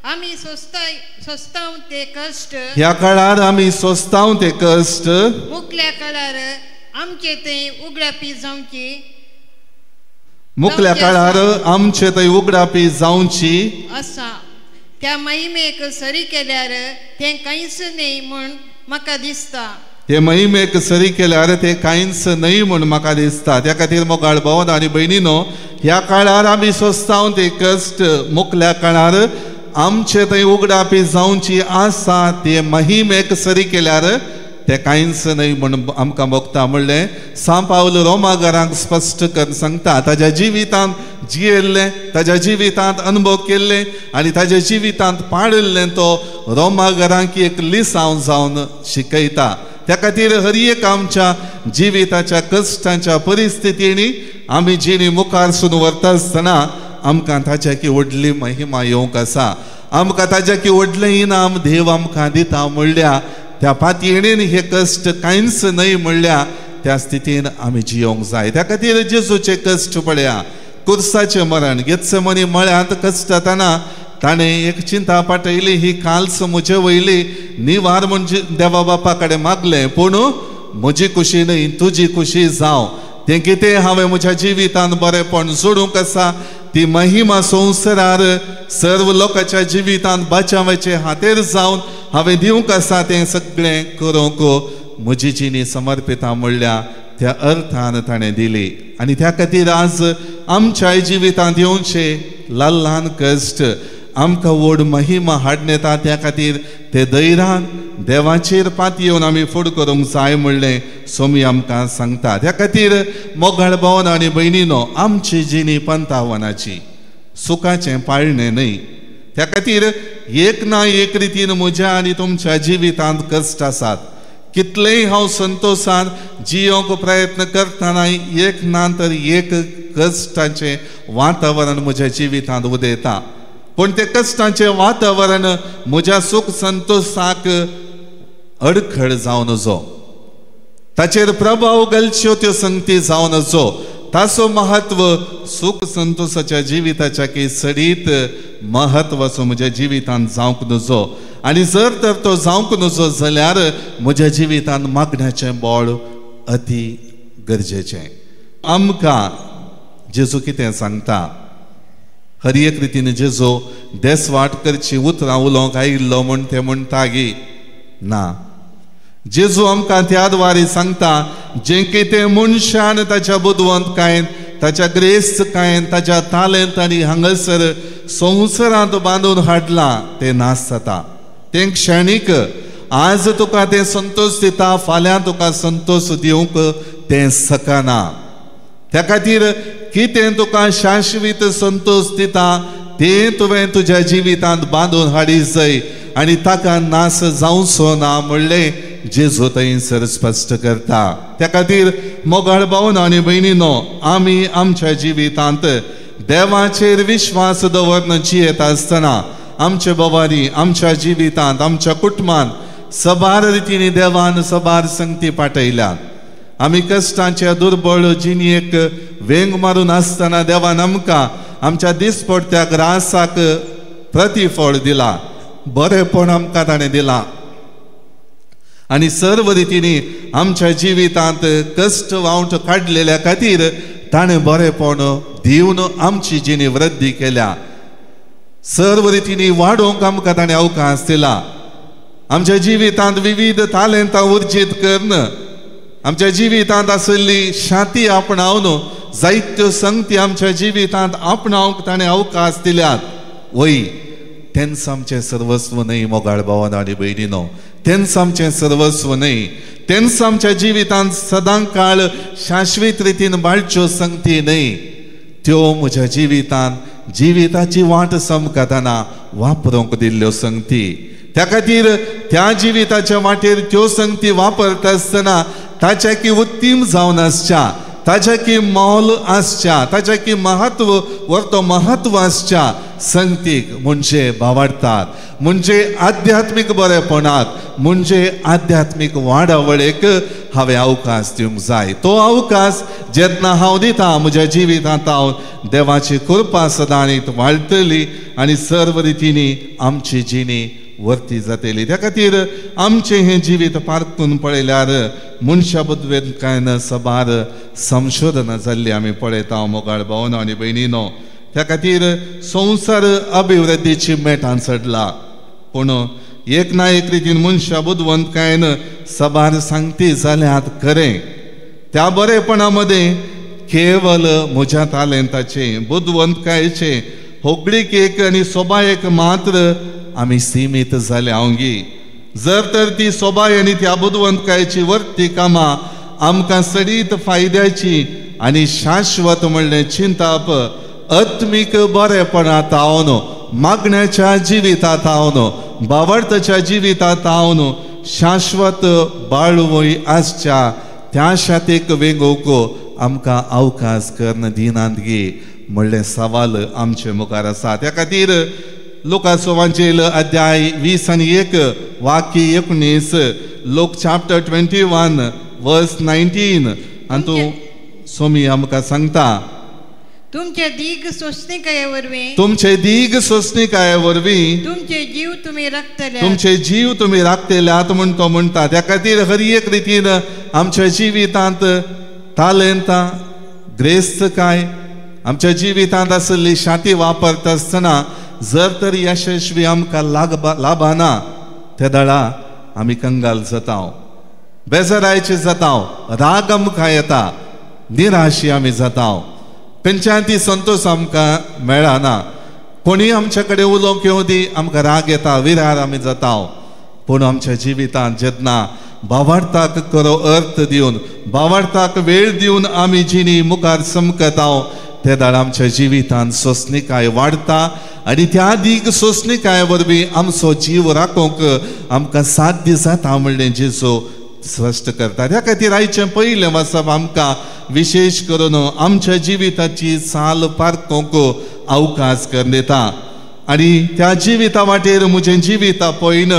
आमी सोंसताव ते कश्ट, ह्या काळार आमी सोंसताव ते कश्ट, मुखल्या काळार आमचे थंय उगडापी जावची, मुखल्या काळार आमचे थंय उगडापी जावची आसा. त्या महिमेक सरी केल्यार तें कांयच न्ही म्हूण म्हाका दिसता. ते महिमेक सरी केल्यार ते कांयच न्ही म्हूण म्हाका दिसता. त्या खातीर मोगाळ भावन आनी भयणीनो, ह्या काळार आमी सोंसताव ते कश्ट, मुखल्या काळार आमचे थंय उगडापी जावची आसा. ते महिमेक सरी केल्यार ते कांयच न्ही म्हूण आमकां मोगता म्हणलें सा पावल रोमाघरांक स्पश्ट करून सांगता. ताच्या जिवितांत जियेल्लें, ताच्या जिवितांत अनुभव केल्लें आनी ताच्या जिवितांत पाळिल्लें तो रोमाघरांक एक लिसांव जावन शिकयता. त्या खातीर हर एक आमच्या जिविताच्या कश्टांच्या परिस्थितींनी आमी जिणी मुखार सून व्हरता आसतना आमकां ताच्या की व्हडली महिमा येवंक आसा. आमकां ताच्या की व्हडलें इनाम देव आमकां दिता म्हणल्या त्या पातयेणेन हे कश्ट कांयच न्ही म्हणल्या त्या स्थितीन आमी जियोंक जाय. त्या खातीर जेजूचे कश्ट पळया. कुर्साचें मरण गेत्सेमनी मळ्यांत कश्टातना ताणें एक चिंता पाटयली, ही काल्स म्हजे वयली निवार म्हणजे देवा बापा कडेन मागलें, पूण म्हजी खुशी न्ही तुजी खुशी जावं. तें कितें हांवें म्हज्या जिवितांत बरेंपण जोडूंक आसा, ती महिमा संवसारार सर्व लोकांच्या जिवितांत बचावाचे हातेर जावन हांवें दिवंक आसा तें सगळें करूंक म्हजी जिणी समर्पिता म्हणल्या त्या अर्थान ताणें दिली. आनी त्या खातीर आज आमच्या जिवितांत येवचे ल्हान ल्हान कश्ट आमकां व्हड महिमा हाडून येता. त्या खातीर ते धैर्यान देवाचेर पात येवन आमी फुड करूंक जाय म्हणलें सोमी आमकां सांगता. त्या खातीर मोगाळ भावन आनी भयणीनो, आमची जिणी पंतावनाची सुखाचें पाळणें न्ही. त्या खातीर एक ना एक रितीन म्हज्या आनी तुमच्या जिवितांत कश्ट आसात. कितलेंय हांव संतोशान जियोंक प्रयत्न करतना एक ना तर एक कश्टाचें वातावरण म्हज्या जिवितांत उदेता. पण ते कश्टाचें वातावरण म्हज्या सुख संतोशाक अडखळ जावन नजो, ताचेर प्रभाव घालच्यो त्यो संगती जावन नजो, ताचो महत्व सुख संतोषाच्या जिविताच्या केसरीत महत्वाचो म्हज्या जिवितांत जावंक नजो. आनी जर तर तो जावंक नजो जाल्यार म्हज्या जिवितांत मागण्याचें बळ अति गरजेचें. आमकां जेजू कितें सांगता, हर एक रितीन जेजू देसवाट करची उतरां उलोवंक आयिल्लो म्हूण ते म्हणटा गी ना. जेजू आमकां त्या द्वारे सांगता जें कितें मनशान ताच्या बुदवंतकायेन, ताच्या ग्रेस्तकायेन, ताच्या तालेंत आनी हांगासर संवसारांत बांदून हाडलां तें नास जाता. तें क्षणीक. आज तुका तें संतोष दिता, फाल्यां तुका संतोष दिवंक तें सकना. त्या खातीर कितें तुका शाश्वीत संतोष दिता तें तुवें तुज्या जिवितांत बांदून हाडी जाय आनी ताका नास जावचो ना म्हणलें जेजू थंयसर स्पश्ट करता. त्या खातीर मोगाळ भावन आनी भयणीनो, आमी आमच्या जिवितांत देवाचेर विश्वास दवरून जियेता आसतना आमच्या बोवारी, आमच्या जिवितांत, आमच्या कुटुंबांत सबार रितीनी देवान सबार संगती पाठयल्यात. आमी कश्टांच्या दुर्बळ जिणेक वेंग मारून आसतना देवान आमकां आमच्या दिसपडत्या ग्रासाक प्रतिफळ दिला, बरेपण आमकां ताणें दिलां. आनी सर्व रितीनी आमच्या जिवितांत कश्ट वावट काडलेल्या खातीर ताणें बरेपण दिवन आमची जिणी वृद्धी केल्या. सर्व रितीनी वाडोवंक आमकां ताणें अवकाश दिला. आमच्या जिवितांत विविध तालेंतां उर्जीत करन, आमच्या जिवितांत आसली शांती आपणावन जायत्यो संगती आमच्या जिवितांत आपणावंक ताणें अवकाश दिल्यात. वय तेंच आमचें सर्वस्व न्ही मोगाळ भावन आनी भयणीनो. तेंच आमचें सर्वस्व न्ही, तेंच आमच्या जिवितांत सदां काळ शाश्वीत रितीन वाडच्यो संगती न्ही, त्यो म्हज्या जिवितांत जिविताची वाट समकताना वापरूंक दिल्ल्यो संगती. त्या खातीर त्या जिविताच्या वाटेर त्यो संगती वापरता आसतना ताच्या की उत्तीम जावन आसच्या, ताच्या की मोल आसच्या, ताच्या की महत्व वर्तो महत्व आसच्या संगतीक म्हणजे भावाडटात, म्हणजे आध्यात्मीक बरेपणाक, म्हणजे आध्यात्मीक वाडावळेक हांवें अवकाश दिवंक जाय. तो अवकाश जेन्ना हांव दिता म्हज्या जिवितांत हांव देवाची कृपा सदांच वाडटली आनी सर्व रितीनी आमची जिणी वर्ती जातली. त्या खातीर आमचें हें जिवीत पारखून पळयल्यार मनशा बुद्वेन कांय न सबार संशोधनां जाल्लीं आमी पळयता मोगाळ भावनो आनी भयणीनो. त्या खातीर संवसार अभिवृद्धीची मेटान चडला, पूण एक ना एक रितीन मनशा बुद्वंतकायेन सबार सांगती जाल्यात खरें. त्या बरेपणा मदें केवल म्हज्या तालेंताचें बुद्वंतकायेचें होगडीक एक आनी सोबायेक मात्र आमी सीमीत जाले आंगी. जर तर ती सोबाय आनी त्या बुद्वंतकायेची वर्ती कामां आमकां सडीत फायद्याची आनी शाश्वत म्हणलें चिंतप आत्मीक बरेपणांत हांव मागण्याच्या जिवितांत हांव भावार्थाच्या जिवितांत हांव शाश्वत बाळवय आसच्या त्या शातेक वेगोवंक आमकां अवकाश कर्ण दिनांत गे म्हणलें सवाल आमचे मुखार आसा. त्या खातीर लुकाचो वांचेल अध्याय 20:1 वाक्य 19, लोक चॅप्टर 21 वर्स 19 आनी तूं सोमी आमकां सांगता तुमचे दीग सोंसणिकाये वरवीं, तुमचे दीग सोंसणिकाये वरवीं तुमचे जीव तुमी राखतले, तुमचे जीव तुमी राखतल्यात म्हूण तो म्हणटा. त्या खातीर हर एक रितीन आमच्या जिवितांत तालेंतां ग्रेस्त काय आमच्या जिवितांत आसली शाती वापरता आसतना जर तर यशस्वी आमकां लाभना त्या दळा आमी कंगाल जाता, बेजारायचे जाता, राग आमकां येता, निराशी आमी जाता, खंयच्यान ती संतोष आमकां मेळना, कोणी आमच्या कडेन उलोवंक येवं दी आमकां राग येता, विरार आमी जाता. पूण आमच्या जिवितांत जेन्ना भावार्थाक खरो अर्थ दिवन भावार्थाक वेळ दिवन आमी जिणी मुखार समकता त्या दाळ आमच्या जिवितांत सोंसणिकाय वाडटा आनी त्या दीग सोंसणिकाय वरवीं आमचो जीव राखोवंक आमकां साध्य जाता म्हणलें जेजू स्पश्ट करता. त्या खातीर आयचें पयलें वचप आमकां विशेश करून आमच्या जिविताची चाल पारखोवंक अवकाश करून दिता आनी त्या जिविता वाटेर म्हजें जिविता पळयन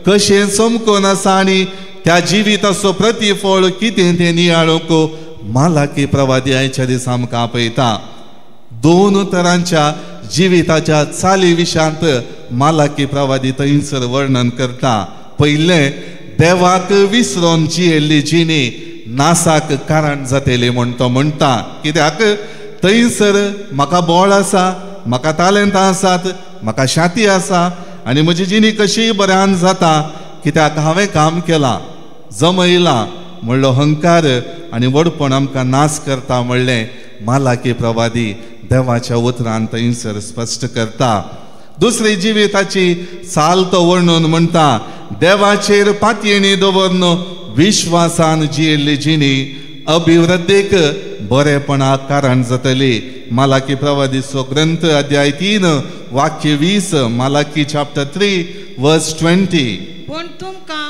कशें चमकून आसा आनी त्या जिविताचो प्रतिफळ कितें तें नियाळोवंक मालाकी प्रवादी आयच्या दिसा आमकां आपयता. 2 तरांच्या जिविताच्या चाली विशांत मालाकी प्रवादी थंयसर वर्णन करता. पयलें देवाक विसरोन जियेल्ली जिणी नासाक कारण जातली म्हूण तो म्हणटा. कित्याक थंयसर म्हाका बोळ आसा, म्हाका तालेंतां आसात, म्हाका शाती आसा आनी म्हजी जिणी कशीय बऱ्यान जाता कित्याक हांवें काम केलां, जमयलां म्हणलो अहंकार आनी वडपण आमकां नाश करता म्हणलें मालाकी प्रवादी देवाच्या उतरांत थंयसर स्पश्ट करता. दुसरी जिविताची चाल तो वर्णन म्हणटा देवाचेर पातयेणी दवरून विश्वासान जियेल्ली जिणी अभिवृद्धीक बरेपणाक कारण जातली. मालाकी प्रवादीचो ग्रंथ अध्याय 3 वाक्य 20, मालाकी चॅप्टर 3 वर्स 20. पूण तुमकां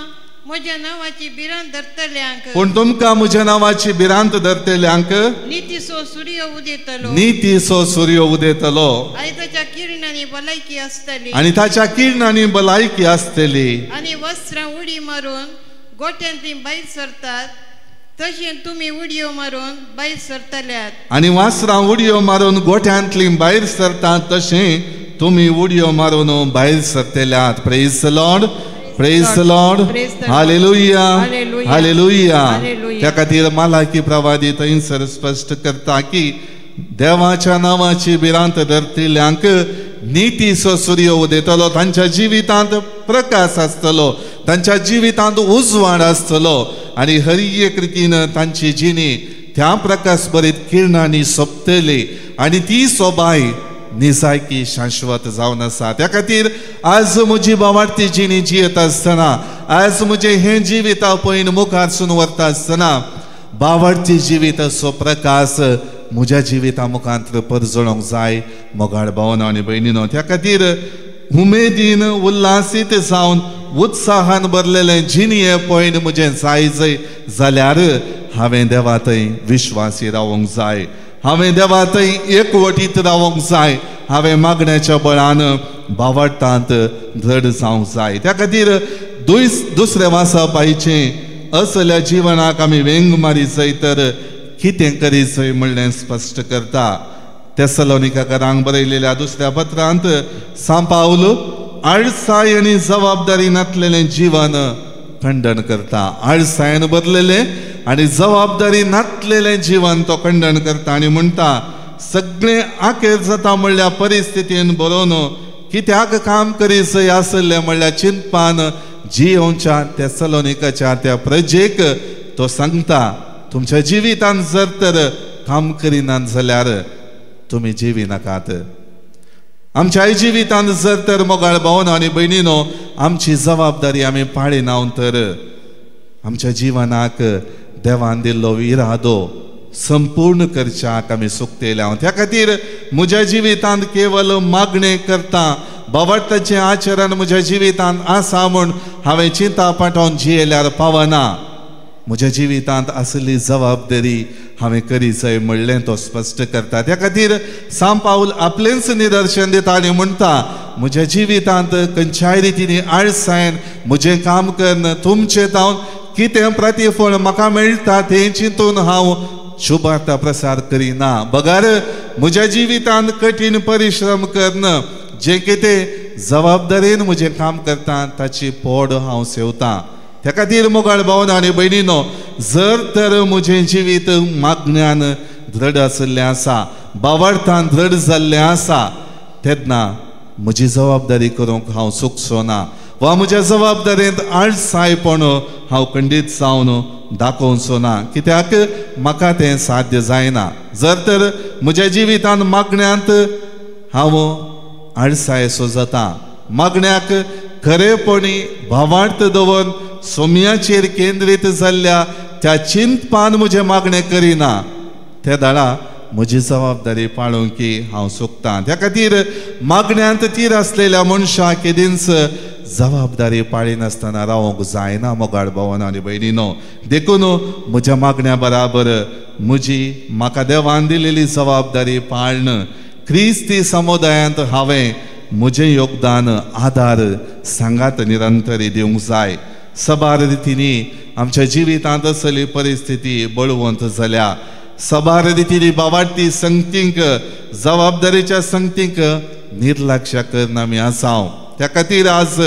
म्हज्या नांवाची भिरांत धरतल्यांक, पूण तुमकां म्हज्या नांवाची भिरांत धरतल्यांक नितीसो सूर्य उदेतलो, नितीसो सूर्य उदेतलो आनी ताच्या किरणांनी भलायकी आसतली, आनी ताच्या किरणांनी भलायकी आसतली. आनी वस्त्रां उडी मारून गोठ्यांतली भायर सरतात तशें तुमी उडयो मारून भायर सरतल्यात, आनी वासरां उडयो मारून गोठ्यांतली भायर सरतात तशें तुमी उडयो मारून भायर सरतल्यात. Praise the Lord, praise the Lord, hallelujah, hallelujah. त्या खातीर मालाकी प्रवादी थंयसर स्पश्ट करता की देवाच्या नांवाची भिरांत धरतल्यांक नितीचो सूर्य उदेतलो, तांच्या जिवितांत प्रकाश आसतलो, तांच्या जिवितांत उजवाड आसतलो आनी हर एक रितीन तांची जिणी त्या प्रकाश भरीत किरणांनी सोंपतली आनी ती सोबाय निजायकी शाश्वत जावन आसा. त्या खातीर आज म्हजी बावार्थी जिणी जियेत आसतना, आज म्हजें हें जिवीत हांव पळयन मुखारसून व्हरता आसतना बावार्थी जिवीत असो प्रकाश म्हज्या जिविता मुखांत परजळोंक जाय मोगाळ भावनो आनी भयणीनो. त्या खातीर उमेदीन उल्हासीत जावन उत्साहान भरलेलें जिणें पळयन म्हजें जाय जाल्यार हांवें देवा थंय विश्वासी रावूंक जाय, हांवें देवा थंय एकवटीत रावूंक जाय, हांवें मागण्याच्या बळान बावटांत दृढ जावंक जाय. त्या खातीर दुसरें वासा पाहिजें असल्या जिवनाक आमी वेंग मारी जाय तर कितें करी जाय म्हणलें स्पश्ट करता. तेसलोनिकांक बरयलेल्या दुसऱ्या पत्रांत सांत पाऊल आळसाय आनी जबाबदारी नासलेलें जीवन खंडन करता. आळसायेन भरलेलें आनी जबाबदारी नासलेलें जीवन तो खंडन करता आनी म्हणटा सगळें आखेर जाता म्हणल्या परिस्थितीन बरोवन कित्याक काम करी जाय आसलें म्हणल्यार चिंतपान जियोवच्या तेसलोनिकाच्या त्या प्रजेक तो सांगता तुमच्या जिवितान जर तर काम करिनात जाल्यार तुमी जिवी नाकात. आमच्या जिवितान जर तर मोगाळ भावनो आनी भयणीनो आमची जबाबदारी आमी पाळिना तर आमच्या जिवनाक देवान दिल्लो इरादो संपूर्ण करच्याक आमी सुकतेल्या. त्या खातीर म्हज्या जिवितांत केवल मागणें करता बावटाचें आचरण म्हज्या जिवितांत आसा म्हूण हांवें चिंता पाठोवन जियेल्यार पावना. म्हज्या जिवितांत आसली जबाबदारी हांवें करी जाय म्हणलें तो स्पश्ट करता. त्या खातीर सांत पाऊल आपलेंच निदर्शन दिता आनी म्हणटा म्हज्या जिवितांत खंयच्याय रितीनी आळसायेन म्हजें काम करन तुमचें जावन कितें प्रतिफळ म्हाका मेळटा तें चिंतून हांव शुभार्थ प्रसार करिना. बगार म्हज्या जिवितांत कठीण परिश्रम करन जें कितें जबाबदारेन म्हजें काम करता ताची पोड हांव सेवतां. त्या खातीर मोगाळ भावनो आनी भयणीनो जर तर म्हजें जिवीत मागण्यान दृढ आसलें आसा, बावटांत दृढ जाल्लें आसा तेन्ना म्हजी जबाबदारी करूंक हांव चुकचो ना वा म्हज्या जबाबदारेंत आळसायपण हांव खंडीत जावन दाखोवचो ना कित्याक म्हाका तें साध्य जायना. जर तर म्हज्या जिवितांत मागण्यांत हांव आळसायेचो जाता, मागण्याक खरेपणी भावार्थ दवरून सोम्याचेर केंद्रीत जाल्ल्या त्या चिंतपान म्हजें मागणें करिना त्या दाळा म्हजी जबाबदारी पाळूंकी हांव चुकतां. त्या खातीर मागण्यांत तीर आसलेल्या मनशाक केदींच जबाबदारी पाळिनासतना रावूंक जायना मोगाळ भावनो आनी भयणीनो. देखून म्हज्या मागण्या बराबर म्हजी म्हाका देवान दिलेली जबाबदारी पाळन क्रिस्ती समुदायांत हांवें म्हजें योगदान आदार सांगात निरंतरी दिवंक जाय. सबार रितीनी आमच्या जिवितांत असली परिस्थिती बळवंत जाल्या, सबार रितीनी बावार्थी संगतींक जबाबदारीच्या संगतींक निर्लक्ष करन आमी आसाव. त्या खातीर आज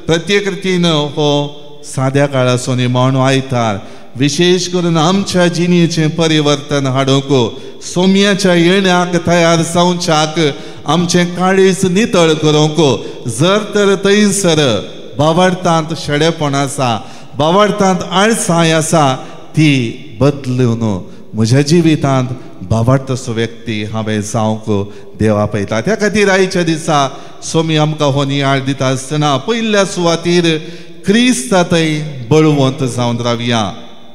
प्रत्येक रितीन हो साद्या काळाचो निमाणो आयतार विशेष करून आमच्या जिणेचें परिवर्तन हाडूंक सोम्याच्या येण्याक तयार जावच्याक आमचें काळीज नितळ करूंक जर तर थंयसर बावटांत शेडेपण आसा, बावटांत आळसाय आसा ती बदलून म्हज्या जिवितांत बावटसो व्यक्ती हांवें जावंक देवा पळयता. त्या खातीर आयच्या दिसा सोमी आमकां हो नियाळ दिता आसतना पयल्या सुवातेर क्रिस्तांतय बळवंत जावन रावया.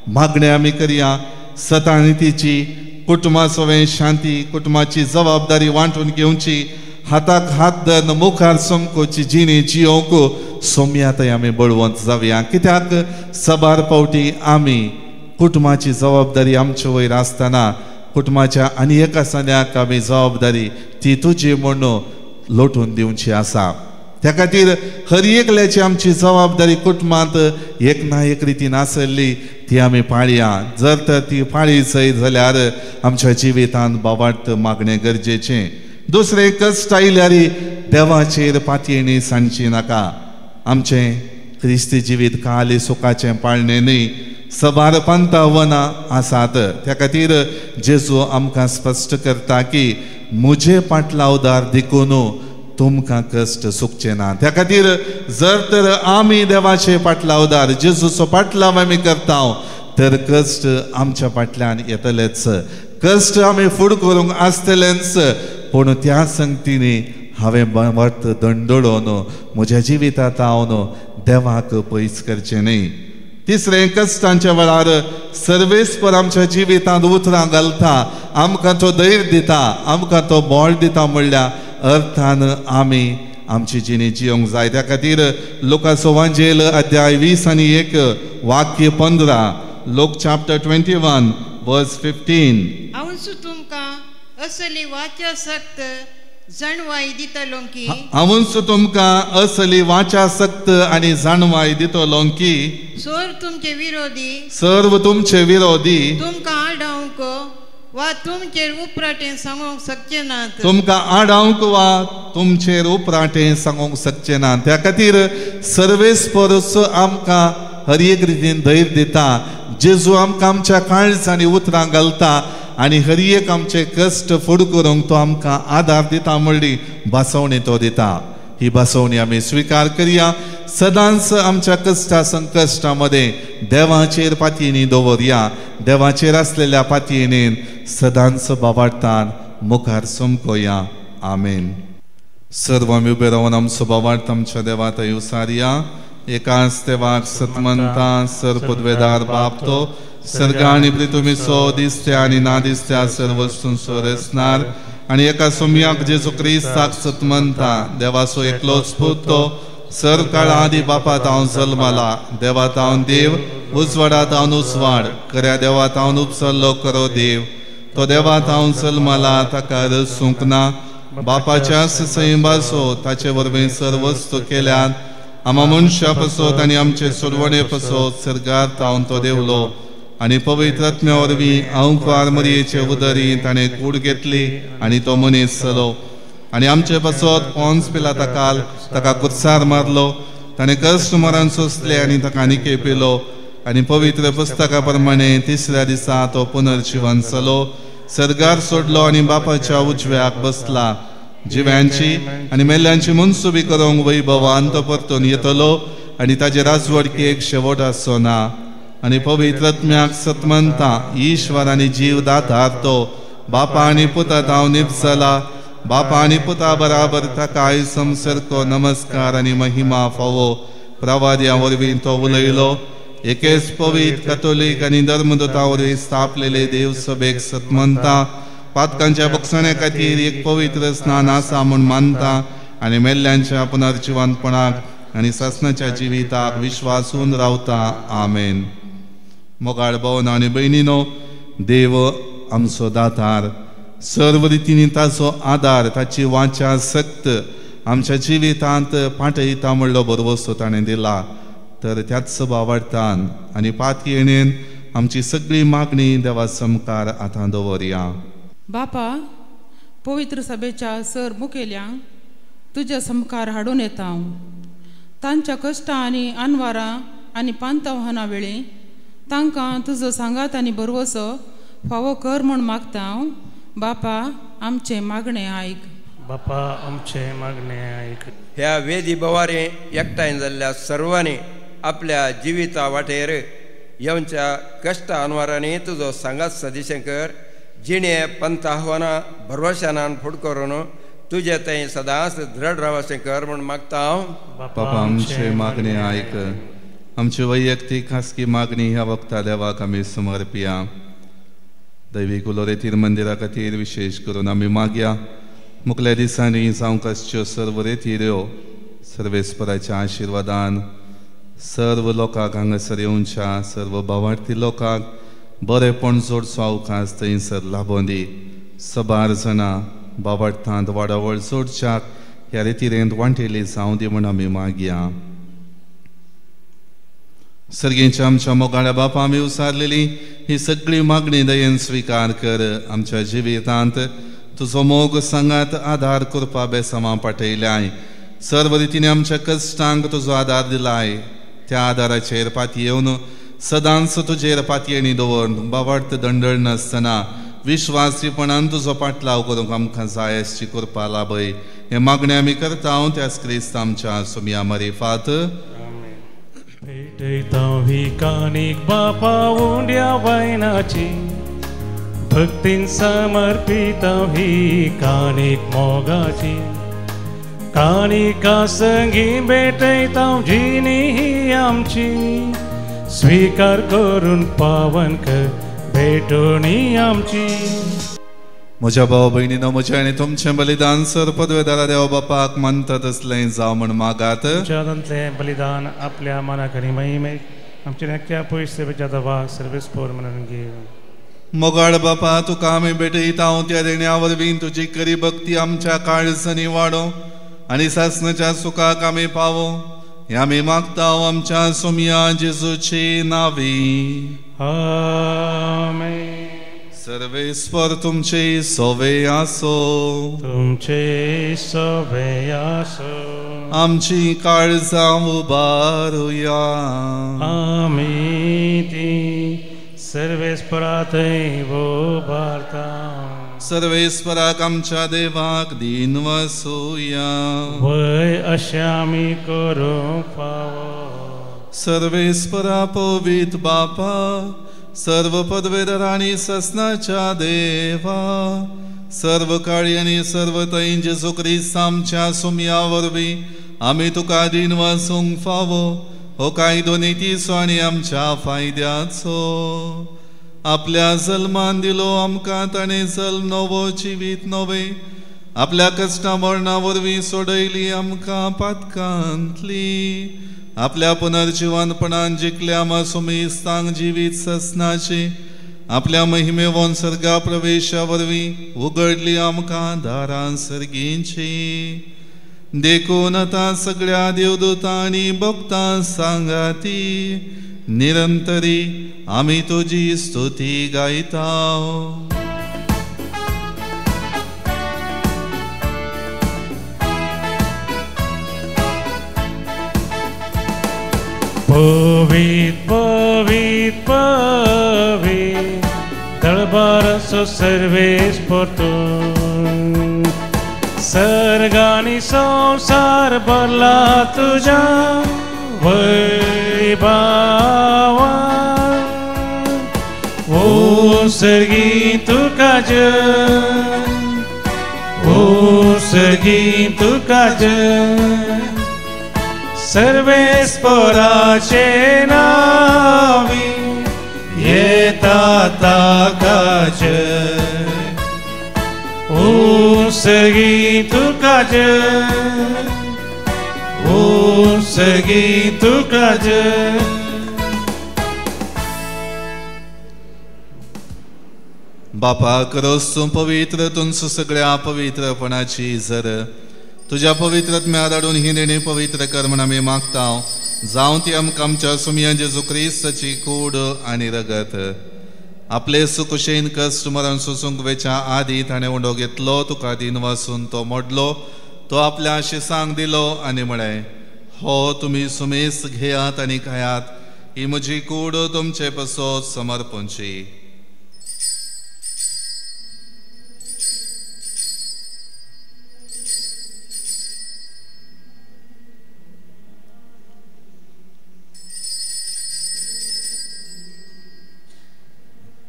मागणी आमी करया सतानितीची, कुटुंबा सवें शांती, कुटुंबाची जबाबदारी वांटून घेवची, हाताक हात धरून मुखार समकोची जिणी जियोवंक सोम्यातय आमी बळवंत जावया. कित्याक सबार पावटी आमी कुटुंबाची जबाबदारी आमचे वयर आसतना कुटुंबाच्या आनी एका सण्याक आमी जबाबदारी ती तुजी म्हूण लोटून दिवची आसा. त्या खातीर हर एकल्याची आमची जबाबदारी कुटुंबांत एक ना एक रितीन आसली ती आमी पाळया. जर तर ती पाळी जाय जाल्यार आमच्या जिवितांत बावट मागणें गरजेचें. दुसरें कश्ट आयल्यार देवाचेर पातयेणी सांडची नाका. आमचें क्रिस्ती जिवीत काली सुखाचें पाळणें न्ही, सबार पंतावनां आसात. त्या खातीर जेजू आमकां स्पश्ट करता की म्हजे पाटलावदार देखून तुमकां कश्ट सुखचे ना. त्या खातीर जर तर आमी देवाचे पाटलावदार जेजूचो पाटलाव आमी करता तर कश्ट आमच्या फाटल्यान येतलेच, कश्ट आमी फूड करूंक आसतलेच. पूण त्या संगतीनी हांवें वर्त दंडोळोन म्हज्या जिवितांत हांव देवाक पयस करचें न्ही. तिसरें, कश्टांच्या वेळार सर्वेस्पर आमच्या जिवितांत उतरां घालता, आमकां तो धैर्य दिता, आमकां तो बळ दिता, म्हणल्यार अर्थान आमी आमची जिणी जियोंक जाय. त्या खातीर लुकाचो वांजेल अध्याय 20 आनी 1 वाक्य 15, लोक चॅप्टर 21 वर्स 15. हांव तुमकां असली वाचा सक्त जाणवाय दितलो की हांव तुमकां असली वाचा सक्त आनी जाणवाय दितलो की सर्व तुमचे विरोधी तुमकां आडावंक वा तुमचेर उपराटें सांगूंक शकचे नात. तुमकां आडावंक वा तुमचेर उपराटें सांगूंक शकचे ना. त्या खातीर सर्वेस्परस आमकां हर एक रितीन धैर्य दिता. जेजू आमकां आमच्या काळजांनी उतरां घालता आनी हर एक आमचे कश्ट फूड करूंक तो आमकां आदार दिता, म्हणली बसवणी तो दिता. ही बसवणी आमी स्विकार करया. सदांच आमच्या कश्टा संकश्टामध्ये देवाचेर पातयेनी दवरया. देवाचेर आसलेल्या पातयेनीन सदांच बाबार्थान मुखार समकोया. आमेन. सर्व आमी उबे रावन आमचो बाबार्थ आमच्या देवा थंय उसारया. एकाच देवाक सतमंता सर्वपदवेदार बाप तो सर्गा आनी पृथ्वीचो दिसत्या आनी ना दिसत्या सर्व वस्तूंचो रचणार आनी एका सोम्याक जेजू क्रिस्ताक सतमंता देवाचो एकलोच पूत तो सर काळा आदी बापात हांव जल्माला. देवात हांव देव, उजवाडात हांव उजवाड, खऱ्या देवात हांव उपसल्लो करो देव. तो देवात हांव जल्माला ताका रसूंक ना. बापाच्या सैबासो ताचे वरवीं सर्व वस्तू केल्यात. आम्हा मनशा पसोत आनी आमचे सोडवणे पसोत सर्गात हांव तो देवलो आनी पवित्र आत्म्या वरवीं हांव कुंवार मरयेचे उदरी ताणें कूड घेतली आनी तो मनीस जालो. आनी आमचे पसोत पोन्स पिलाताकाल ताका कुर्सार मारलो. ताणें कश्ट मरण सोंसले आनी ताका निके पिलो आनी पवित्र पुस्तका प्रमाणे तिसऱ्या दिसा तो पुनर्जीवन जालो. सर्गार सोडलो आनी बापाच्या उजव्याक बसला. जिव्यांची आनी मेल्ल्यांची मनसुबी करूंक वैभवान तो परतून येतलो आनी ताचे राजवडकेक शेवट आसचो ना. आनी पवित्र आत्म्याक सतमंता ईश्वर आनी जीव दातार तो बापा आनी पुतात हांव निपजला. बापा आनी पुता बराबर ताका संसर्को नमस्कार आनी महिमा फावो. प्रवाद्या वरवीं तो उलयलो. एकेच पवित्र कॅथोलीक आनी धर्मदूता वरवीं स्थापलेले देव सभेक सतमंता. पातकांच्या बक्षणे खातीर एक पवित्र स्नान आसा म्हूण मानता आनी मेल्ल्यांच्या पुनर्जिवनपणाक आनी सासणाच्या जिविताक विश्वासून रावता. आमेन. मोगाळ भावना आनी भयणीनो, देव आमचो दातार सर्व रितीनी ताचो आदार ताची वाचा सक्त आमच्या जिवितांत पाठयता म्हणलो बरवस्तो ताणें दिला. तर त्याच भावार्थान आनी पातयेणेन आमची सगळी मागणी देवा समकार आतां दवरया. बापा, पवित्र सभेच्या सर मुखेल्यांक तुज्या समकार हाडून येता हांव. तांच्या कश्टां आनी अनवारां आनी पांतवाहना वेळी तांकां तुजो सांगात आनी बरवसो फावो कर म्हूण मागता हांव. बापा, आमचे मागणें आयक. बापा, आमचे मागणें आयक. ह्या वेदी बवारे एकठांय जाल्ल्या सर्वांनी आपल्या जिविता वाटेर येवच्या कश्ट अनवारांनी तुजो सांगात सदिशें कर. जिणे पंथ आव्हानां भरवशानान फुड करून तुजे थंय सदांच दृढ रावचें कर म्हूण मागता हांव. बापा, आमचे मागणें आयक. आमची वैयक्तीक खासगी मागणी ह्या वक्ता देवाक आमी समर्पया. दैवीक उलोरेतीर मंदिरा खातीर विशेश करून आमी मागया. मुखल्या दिसांनी जावंक आसच्यो सर्व रेतीऱ्यो सर्वेस्पराच्या आशिर्वादान सर्व लोकांक हांगासर येवच्या सर्व भावार्थी लोकांक बरेपण जोडचो अवकाश थंयसर लाभोवन दी. सबार जाणां भावार्थांत वाडावळ जोडच्याक ह्या रितीरेंत वांटेली जावं दी म्हूण आमी मागया. सर्गेच्या आमच्या मोगाळ्या बापा, आमी उसारलेली ही सगळी मागणी दयेन स्विकार कर. आमच्या जिवितांत तुजो मोग सांगात आधार करपा बेसामां पाठयल्याय. सर्व रितीने आमच्या कश्टांक तुजो आदार दिलाय. त्या आदाराचेर पातयेवन सदांच तुजेर पातयेणी दवर. बाबार्थ दंडळ नासतना विश्वासीपणान तुजो पाटलाव करूंक आमकां जाय आसची कृपा लाभय. हे मागणे आमी करता हांव त्याच क्रिस्त आमच्या सोम्या मारिफात. भेटयता ही काणीक बापा उंड्या वायनाची भक्तीन समर्पित ही काणीक मोगाची काणिका संगी भेटयता जिणी ही आमची स्वीकार करून पावन कर भेटोणी आमची. म्हज्या भाव भयणीनो म्हजें आनी तुमचें बलिदान सर पदवेदारा देवा बापाक मानता तसलें जावं म्हण मागात. तुमचें बलिदान आपल्या मनाक आनी महिमेक आमच्या नेक्या पयस वाग सर्वेस्पोर म्हणून घे. मोगाळ बापा तुका आमी भेटयता त्या देण्या वरवीं तुजी खरी भक्ती आमच्या काळजांनी वाडो आनी सासणाच्या सुखाक आमी पावो हें आमी मागता आमच्या सोमया जेजूचे नांवी. आमेन. सर्वेस्पर तुमचे सोवे आसो. तुमचे सोवे आसो. आमची काळजां उबारुया. आमी ती सर्वेस्पराथंय उबारता. सर्वेस्पराक आमच्या देवाक दिन वसूया. वय अशें आमी करूंक फावो. सर्वेस्परा पवित्र बापा सर्व पदवेदार आनी ससनाच्या देवा सर्व काळी आनी सर्व तैन जेजू क्रिस्त आमच्या सोमया वरवीं आमी तुका दिन वासूंक फावो हो कायदो नितीचो आनी आमच्या फायद्याचो. आपल्या जल्मान दिलो आमकां ताणें जल्म नवो जिवीत नवे आपल्या कश्टा मरणा वरवीं सोडयली आमकां पातकांतली. आपल्या पुनर्जिवनपणान जिखल्या सुमेस्तांक जिवीत ससनाची आपल्या महिमे वंसर्गा प्रवेशा वरवीं उगडली आमकां दारां सर्गींची. देखून आतां सगळ्या देवदूतां आनी भक्तां सांगाती निरंतरी आमी तुजी स्तुती गायता. पवित्र पवित्र पवित्र दरबार सो सर्वेस्पर तूं सर्गानी संसार भरला तुझ्या वैभवान. ओ सर्गी तुका जय ओ सर्गी तुका जय सर्वेस्पराचे नावी येता ताका जय. ओ सर्गी तुका जय ओ सर्गी तुका जय. बापा करोस तूं पवित्र तुंच सगळ्या पवित्रपणाची झर तुझ्या पवित्रत्म्या धाडून ही निर्णय पवित्र कर म्हण आमी मागता. जावं ती आमकां आमच्या सोमया जेजू क्रिस्ताची कूड आनी रगत. आपले सुखुशेन कश्ट मरण सोसूंक वेच्या आदी ताणें उंडो घेतलो तुका दिन वासून तो मोडलो तो आपल्या शिसांक दिलो आनी म्हळें हो तुमी सुमेस घेयात आनी खायात ही म्हजी कूड तुमचे पसोत समर्पणची.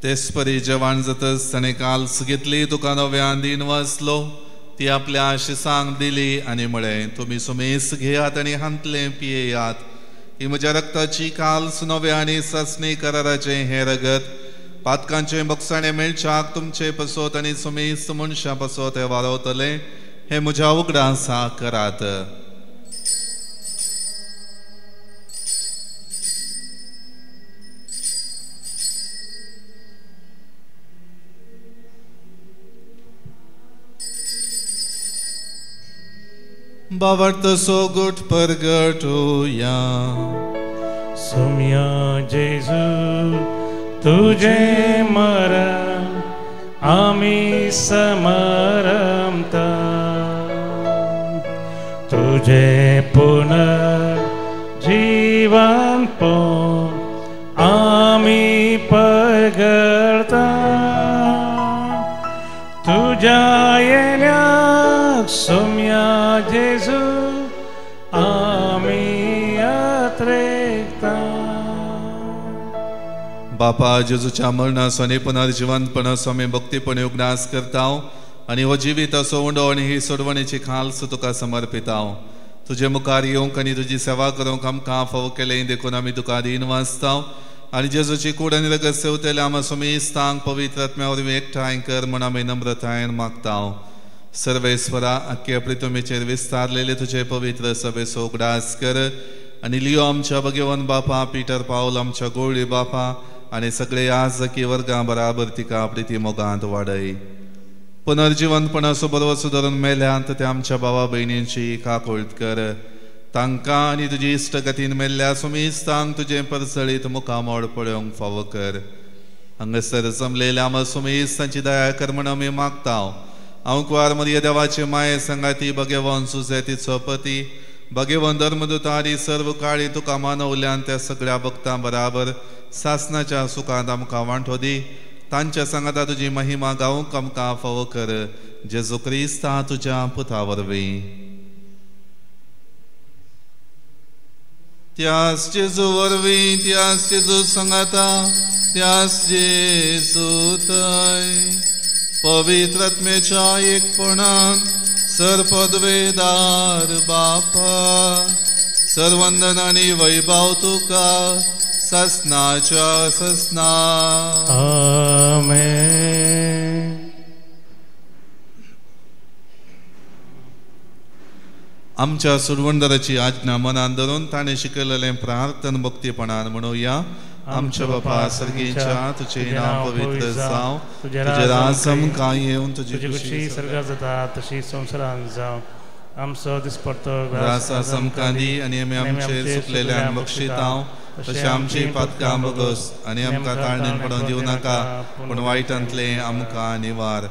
तेसपरी जेवण जातच ताणें काल्स घेतली तुका नव्यान दिन वाचलो ती आपल्या शिसांक दिली आनी म्हळें तुमी सुमेस घेयात आनी हांतलें पियेयात ही म्हज्या रक्ताची काल्स नवे आनी ससणी कराराचें हें रगत पातकांचें बक्षाणें मेळच्याक तुमचे पसोत आनी सुमेस मनशां पसोत हें वाडवतलें हें म्हज्या उगडासा करात. बावर्त सोगुट परगटूया. सोम्या जेजू तुझे मरण आमी समरमता तुझे पुनर्जीवन पण आमी परगडता तुझ्या येण्याक सोम्या जेजू आमी अत्रेकता. बापा जेजूच्या मरणासोनी पुनर्जिवंतपणासो आमी भक्तीपणे उगडास करता आनी हो जिवीत असो उंडो आनी ही सोडवणेची खालस तुका समर्पिता तुजे मुखार येवंक आनी तुजी सेवा करूंक आमकां फावो केलें देखून आमी तुका दिन वाचता आनी जेजूची कूड आनी रगत सेवतले आमा सुमेस्तांक पवित्र आत्म्या वरवीं एकठांय कर म्हूण आमी नम्रतायेन मागता सर्वेस्वरा आख्खे प्रितुमेचेर विस्तारलेले तुजे पवित्र सभेचो उगडास कर आनी लियो आमच्या भगवन बापा पिटर पावल आमच्या गोळी बापा आनी सगळे याजकी वर्गां बराबर तिका प्रिती मोगांत वाडय पुनर्जिवंतपणाचो बरो सुदारून मेल्यांत ते आमच्या भावा भयणींची काकूळट कर तांकां आनी तुजी इश्टगतीन मेल्ल्या सुमेस्तांक तुजें परसळीत मुखामोड पळोवंक फावो कर हांगासर जमलेल्या आम सुमेस्तांची दया कर म्हूण आमी मागता हांव कुंवार मरिया देवाचे माये संगाती भगवन सुसेतीचो पती भगवन धर्मदूतारी सर्व काळी तुका मानवल्यान त्या सगळ्या भक्तां बराबर सासनाच्या सुखांत आमकां वांटो दी तांच्या सांगाता तुजी महिमा गावूंक आमकां फावो कर जेजू क्रिस्ता तुज्या पुता वरवीं त्यास जेजू वरवीं त्यास जेजू सांगाता त्यास जेजू थंय पवित्र आत्मेच्या एकपणान सरपदवेदार बापा सर्वंदन आनी वैभव तुका ससनाच्या ससना आमेन. आमच्या सुरवंदराची आज्ञा मनान धरून ताणें शिकयलेलें प्रार्थन भक्तीपणान म्हणुया. आमच्या बापा सर्गीच्या तुझे नाव पवित्र जावं तुझे राज आमकां येवं तुजी खुशी सर्गार जाता तशी संवसारांत जावं आमचो दिसपडतो ग्रास आमकां दी आनी आमी आमचेर चुकलेल्यांक बक्षिता तशें आमची पातकां बगस आनी आमकां ताळणेन पडोवन दिवं नाका पूण वायटांतले आमकां निवार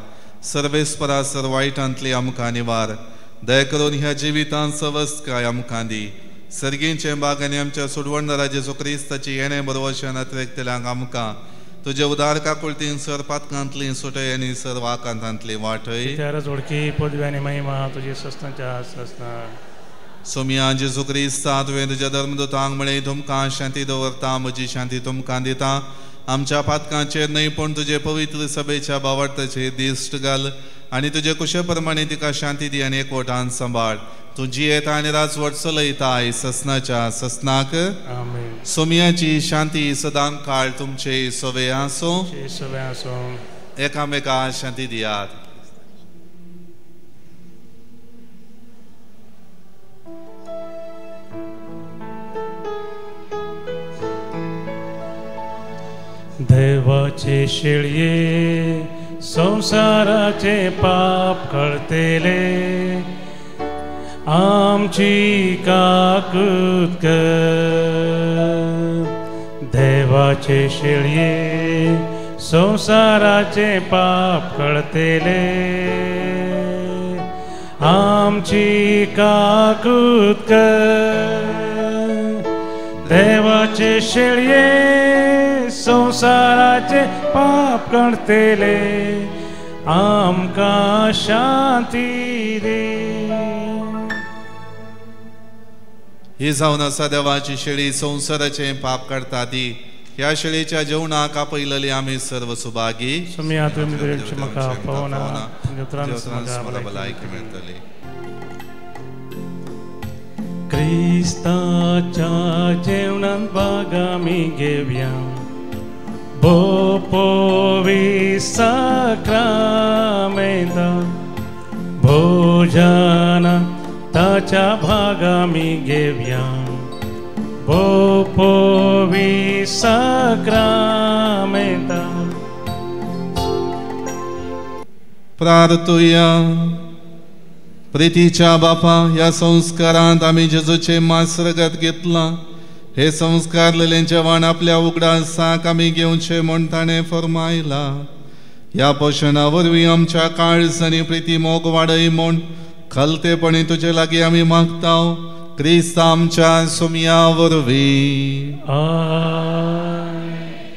सर्वेस्परा सर वायटांतली आमकां निवार दया करून ह्या जिवितांत सवस्काय आमकां दी सर्गींचे बाग आनी आमच्या सुडवणदारा जेजू क्रिस्ताची येणें बरोवशें नातेवाईकतल्यांक आमकां तुजे उदार काकुळतीन सर पातकांतली सुटय आनी सर वाकांतांतली वाटय जोडकी पदवी आनी महिमा तुजी सस्तांच्या सस्ता सोमिया जेजू क्रिस्ता तुवें तुज्या धर्मदूतांक म्हळें तुमकां शांती दवरता म्हजी शांती तुमकां दिता आमच्या पातकांचेर न्हय पूण तुजे पवित्र सभेच्या भावार्थाचेर दिश्ट घाल आनी तुजे कुशे प्रमाणे तिका शांती दी आनी एकवटान सांबाळ तूं जियेता आनी राजवट चलयताय ससनाच्या ससनाक सोमियाची शांती सदां काळ तुमचे सोवे आसो एकामेका शांती दियात. देवाचे शेळये संसाराचे पाप कळतेले आमची काकूत कर देवाचे शेळये संसाराचे पाप कळतेले आमची काकूत कर देवाचे शेळये संसाराचे पाप कळतेले आमकां शांती दे. ही जावन आसा देवाची शेळी संसाराचे पाप काडटा ती ह्या शेळीच्या जेवणाक आपयलेली आमी सर्व सुभागी म्हाका पावना भलायकी मेळटली. क्रिस्ताच्या जेवणांत भाग आमी घेवया बोपोवी साक्रामेंता भोजना ताच्या भाग आमी घेवया बोपोवी साक्रामेंता. प्रार्थुया. प्रितीच्या बापा ह्या संस्कारांत आमी जेजूचे मासरगत घेतला हे संस्कार लेलेंचे वाण आपल्या उगडासाक आमी घेवचे म्हूण ताणें फरमायला. ह्या पोशणा वरवीं आमच्या काळज आनी प्रिती मोग वाडय म्हूण खलतेपणी तुजे लागीं आमी मागता क्रिस्त आमच्या सुमया वरवीं.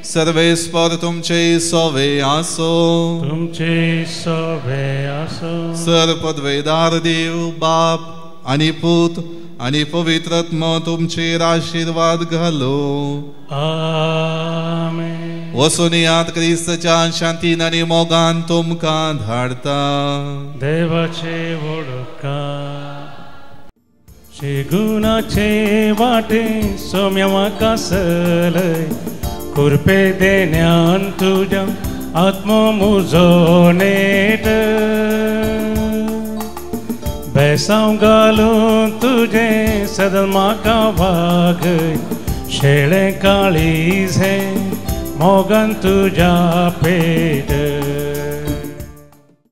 सर्वेस्पर तुमचे सोवे आसो तुमचे सोवे आसो सर पदवेदार देव बाप आनी पूत आनी पवित्र आत्मा तुमचेर आशीर्वाद घालो. आमेन. वसून यात क्रिस्तच्या शांतीन आनी मोगान तुमकां धाडता. देवाचे वडका शेगुणाचे वाटे सोम्या म्हाका सलय कुरपे देण्यान तुज्या आत्मो मुजो नेट बेसांव घालून तुजे सदन म्हाका वागय शेळे काळीज हे मोगान तुज्या पेट